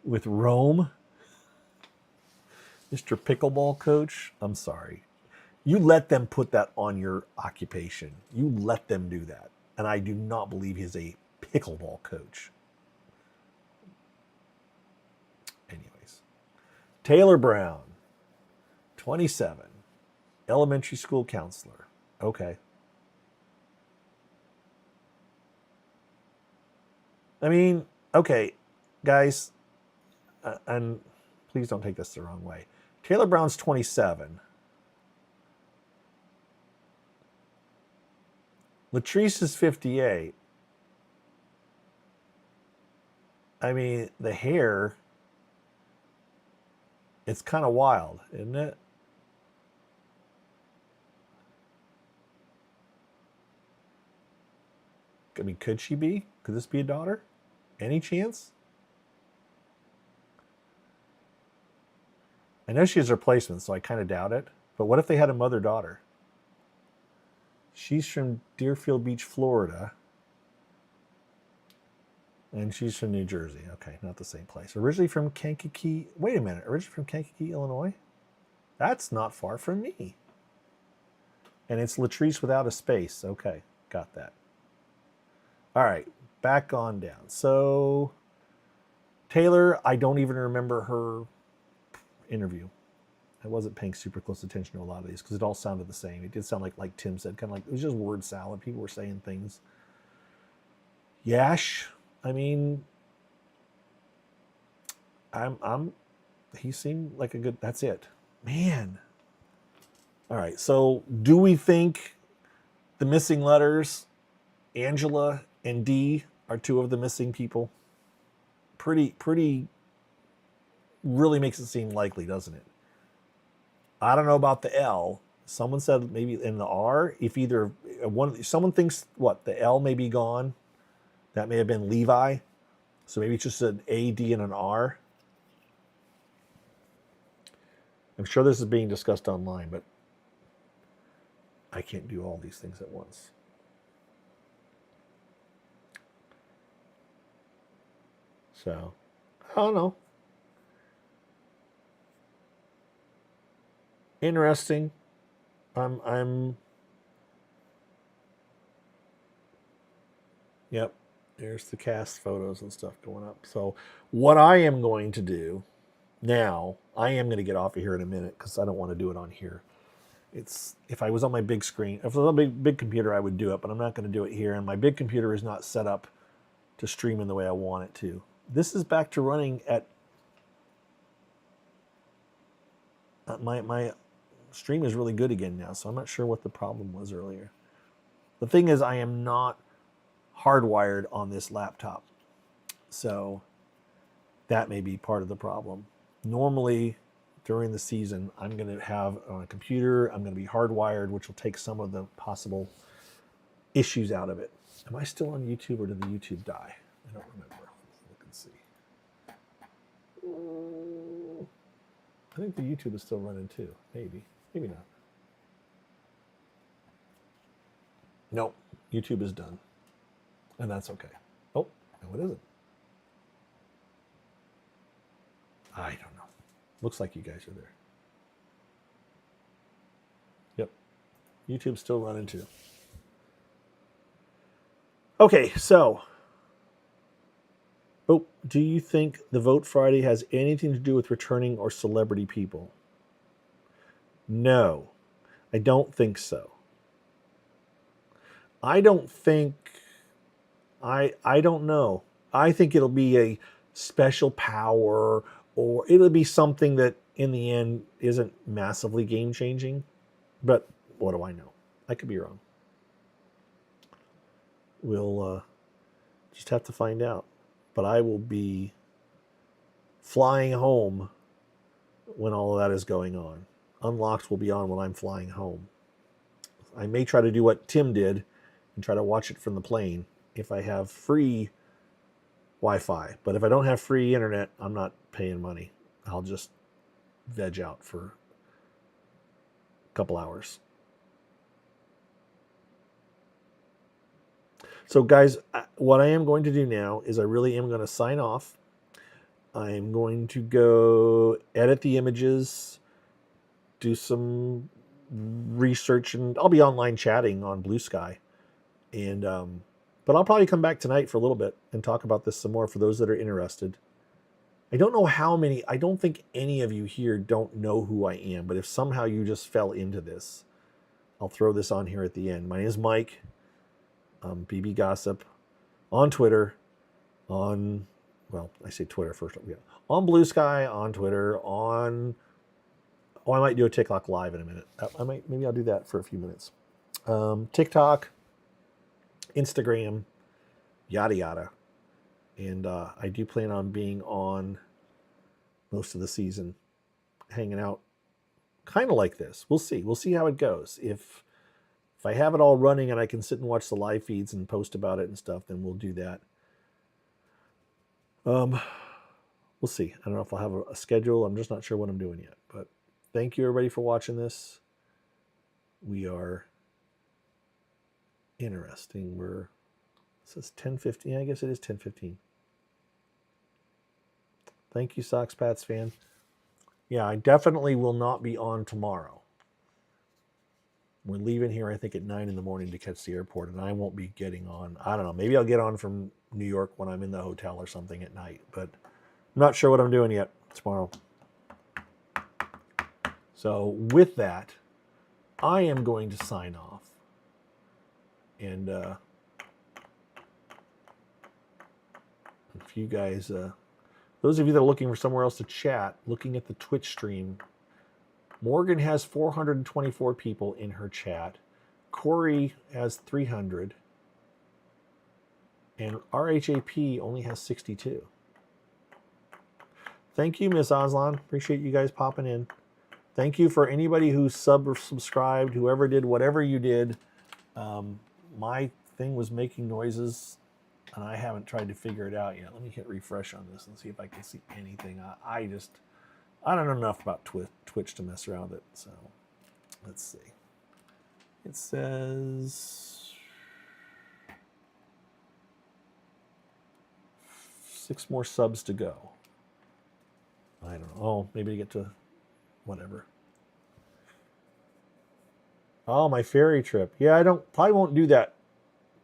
with Rome? Mr. Pickleball coach? I'm sorry. You let them put that on your occupation. You let them do that. And I do not believe he's a pickleball coach. Taylor Brown, 27, elementary school counselor. Okay. I mean, okay, guys, and please don't take this the wrong way. Taylor Brown's 27. Latrice is 58. I mean, the hair... It's kind of wild, isn't it? I mean, could she be? Could this be a daughter? Any chance? I know she has replacements, so I kind of doubt it. But what if they had a mother-daughter? She's from Deerfield Beach, Florida. And she's from New Jersey. Okay, not the same place. Originally from Kankakee. Wait a minute. Originally from Kankakee, Illinois? That's not far from me. And it's Latrice without a space. Okay, got that. All right, back on down. So, Taylor, I don't even remember her interview. I wasn't paying super close attention to a lot of these because it all sounded the same. It did sound like Tim said, kind of like it was just word salad. People were saying things. Yash, I mean, he seemed like a good, that's it. Man. All right, so do we think the missing letters, Angela and Dee, are two of the missing people? Pretty, really makes it seem likely, doesn't it? I don't know about the L. Someone said maybe in the R, if either one, someone thinks what, the L may be gone. That may have been Levi. So maybe it's just an A, D, and an R. I'm sure this is being discussed online, but I can't do all these things at once. So, I don't know. Interesting. Yep, there's the cast photos and stuff going up. So what I am going to do now, I am going to get off of here in a minute because I don't want to do it on here. It's, if I was on my big screen, if it was on a big computer, I would do it, but I'm not going to do it here. And my big computer is not set up to stream in the way I want it to. This is back to running at my stream is really good again now, so I'm not sure what the problem was earlier. The thing is, I am not hardwired on this laptop, so that may be part of the problem. Normally, during the season, I'm going to have on a computer, I'm going to be hardwired, which will take some of the possible issues out of it. Am I still on YouTube, or did the YouTube die? I don't remember. Let's look and see. I think the YouTube is still running too. Maybe. Maybe not. Nope. YouTube is done. And that's okay. Oh, no, it isn't. I don't know. Looks like you guys are there. Yep. YouTube's still running too. Okay, so. Oh, do you think the Vote Friday has anything to do with returning or celebrity people? No, I don't think so. I don't think, I don't know. I think it'll be a special power, or it'll be something that in the end isn't massively game changing. But what do I know? I could be wrong. We'll just have to find out. But I will be flying home when all of that is going on. Unlocked will be on when I'm flying home. I may try to do what Tim did and try to watch it from the plane if I have free Wi-Fi. But if I don't have free internet, I'm not paying money. I'll just veg out for a couple hours. So guys, what I am going to do now is I really am going to sign off. I'm going to go edit the images, do some research, and I'll be online chatting on Blue Sky. And but I'll probably come back tonight for a little bit and talk about this some more for those that are interested. I don't know how many, I don't think any of you here don't know who I am, but if somehow you just fell into this, I'll throw this on here at the end. My name is Mike. BB Gossip on Twitter, on, well, I say Twitter first, yeah, on Blue Sky, on Twitter, on, oh, I might do a TikTok live in a minute. Maybe I'll do that for a few minutes. TikTok, Instagram, yada yada. And I do plan on being on most of the season, hanging out kind of like this. We'll see. We'll see how it goes. If If I have it all running and I can sit and watch the live feeds and post about it and stuff, then we'll do that. We'll see. I don't know if I'll have a schedule. I'm just not sure what I'm doing yet. But thank you, everybody, for watching this. We are interesting. It says 10:15. I guess it is 10:15. Thank you, Sox Pats fan. Yeah, I definitely will not be on tomorrow. We're leaving here, I think, at 9 in the morning to catch the airport, and I won't be getting on. I don't know. Maybe I'll get on from New York when I'm in the hotel or something at night, but I'm not sure what I'm doing yet tomorrow. So with that, I am going to sign off. And if you guys, those of you that are looking for somewhere else to chat, looking at the Twitch stream, Morgan has 424 people in her chat. Corey has 300. And RHAP only has 62. Thank you, Miss Aslan. Appreciate you guys popping in. Thank you for anybody who subscribed, whoever did whatever you did. My thing was making noises, and I haven't tried to figure it out yet. Let me hit refresh on this and see if I can see anything. I don't know enough about Twitch to mess around with it, so let's see. It says 6 more subs to go. I don't know. Oh, maybe to get to whatever. Oh, my ferry trip. Yeah, probably won't do that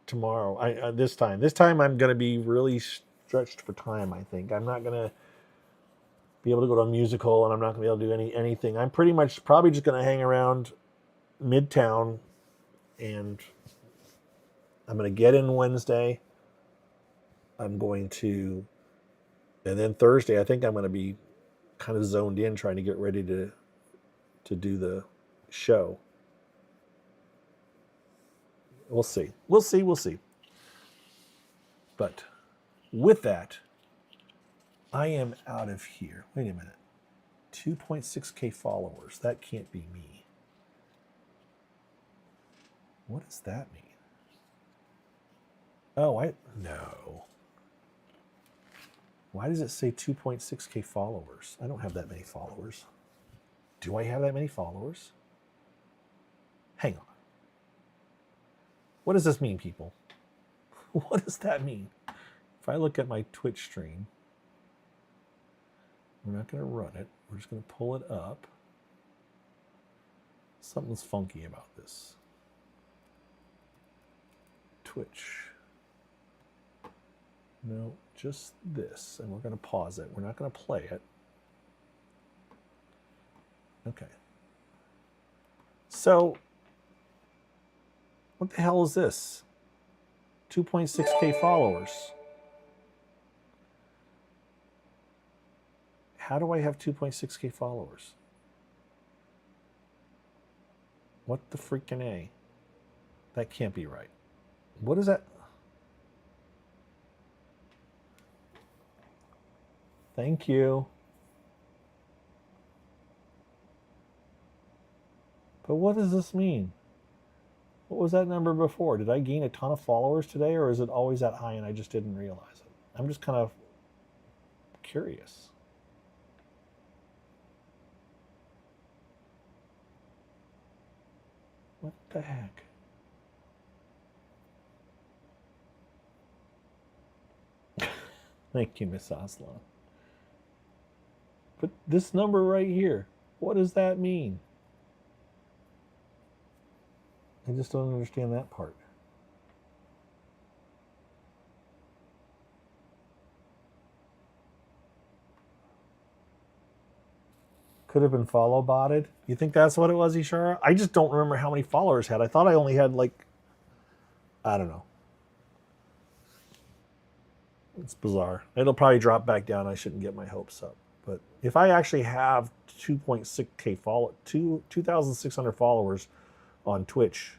tomorrow. This time. This time I'm going to be really stretched for time, I think. I'm not going to be able to go to a musical, and I'm not going to be able to do anything. I'm pretty much probably just going to hang around Midtown, and I'm going to get in Wednesday. And then Thursday, I think I'm going to be kind of zoned in trying to get ready to do the show. We'll see. We'll see. But with that, I am out of here. Wait a minute. 2.6K followers. That can't be me. What does that mean? Oh, no. Why does it say 2.6K followers? I don't have that many followers. Do I have that many followers? Hang on. What does this mean, people? What does that mean? If I look at my Twitch stream, we're not going to run it. We're just going to pull it up. Something's funky about this. Twitch. No, just this. And we're going to pause it. We're not going to play it. Okay. So, what the hell is this? 2.6K followers. How do I have 2.6K followers? What the freaking A? That can't be right. What is that? Thank you. But what does this mean? What was that number before? Did I gain a ton of followers today, or is it always that high and I just didn't realize it? I'm just kind of curious. What the heck? Thank you, Miss Aslan. But this number right here, what does that mean? I just don't understand that part. Could have been follow botted. You think that's what it was, Ishara? I just don't remember how many followers I had. I thought I only had I don't know. It's bizarre. It'll probably drop back down. I shouldn't get my hopes up. But if I actually have 2.6K 2,600 followers on Twitch,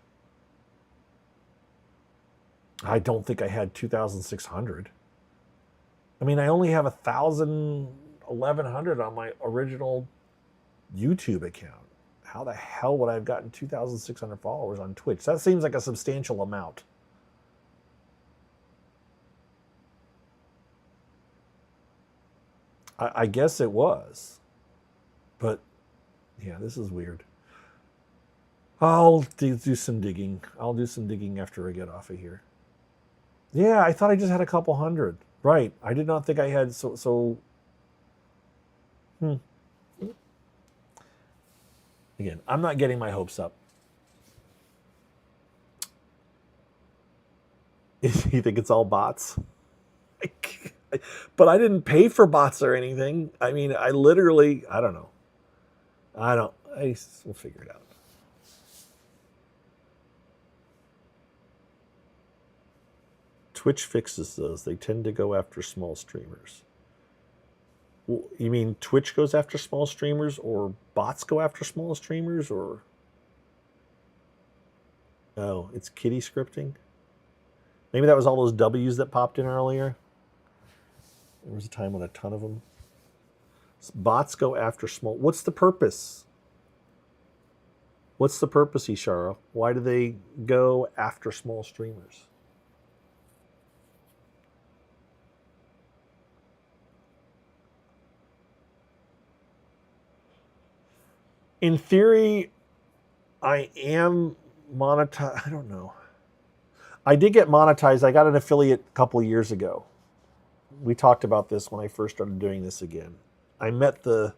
I don't think I had 2,600. I mean, I only have 1,100 on my original YouTube account. how the hell would I have gotten 2,600 followers on Twitch? That seems like a substantial amount. I guess it was. But, yeah, this is weird. I'll do some digging. I'll do some digging after I get off of here. Yeah, I thought I just had a couple hundred. Right. I did not think I had Again, I'm not getting my hopes up. You think it's all bots? But I didn't pay for bots or anything. I mean, I don't know. We'll figure it out. Twitch fixes those. They tend to go after small streamers. You mean Twitch goes after small streamers, or bots go after small streamers, or... Oh, it's kitty scripting? Maybe that was all those W's that popped in earlier. There was a time when a ton of them. Bots go after small... What's the purpose? What's the purpose, Ishara? Why do they go after small streamers? In theory, I am monetized. I don't know. I did get monetized. I got an affiliate a couple of years ago. We talked about this when I first started doing this again. I met the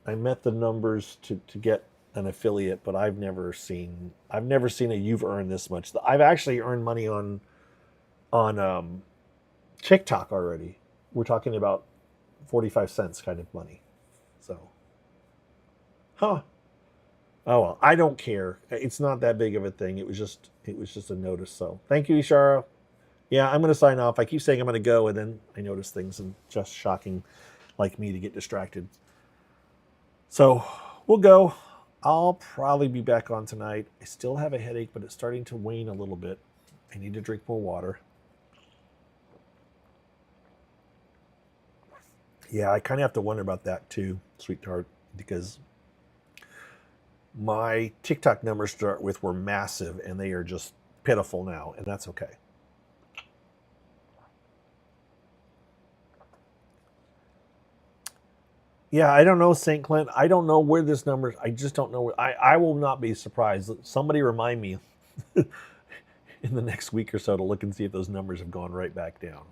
numbers to get an affiliate, but I've never seen a you've earned this much. I've actually earned money on TikTok already. We're talking about 45 cents kind of money. So, huh. Oh well, I don't care. It's not that big of a thing. It was just a notice. So thank you, Ishara. Yeah, I'm going to sign off. I keep saying I'm going to go, and then I notice things, and just shocking like me to get distracted. So we'll go. I'll probably be back on tonight. I still have a headache, but it's starting to wane a little bit. I need to drink more water. Yeah, I kind of have to wonder about that too, sweetheart, because my TikTok numbers to start with were massive, and they are just pitiful now, and that's okay. Yeah, I don't know, St. Clint. I don't know where this number... I just don't know. I will not be surprised. Somebody remind me in the next week or so to look and see if those numbers have gone right back down.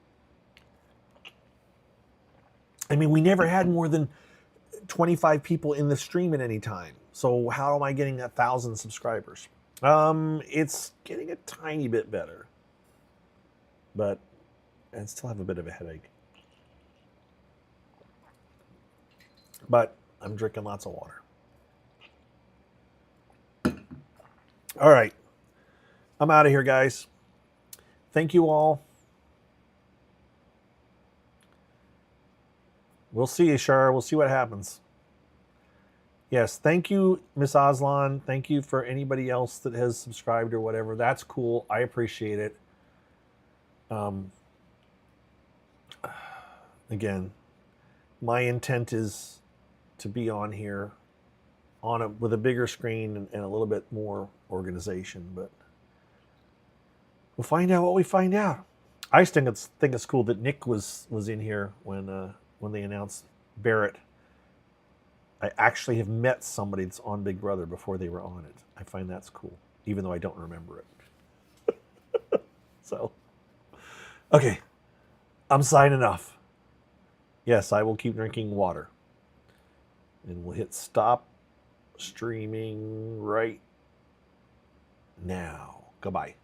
I mean, we never had more than 25 people in the stream at any time. So how am I getting 1,000 subscribers? It's getting a tiny bit better. But I still have a bit of a headache. But I'm drinking lots of water. All right. I'm out of here, guys. Thank you all. We'll see, Ishar. We'll see what happens. Yes, thank you, Miss Aslan. Thank you for anybody else that has subscribed or whatever. That's cool. I appreciate it. Again, my intent is to be on here with a bigger screen and a little bit more organization, but we'll find out what we find out. I just think it's cool that Nick was in here when they announced Barrett. I actually have met somebody that's on Big Brother before they were on it. I find that's cool, even though I don't remember it. So, okay, I'm signing off. Yes, I will keep drinking water. And we'll hit stop streaming right now. Goodbye.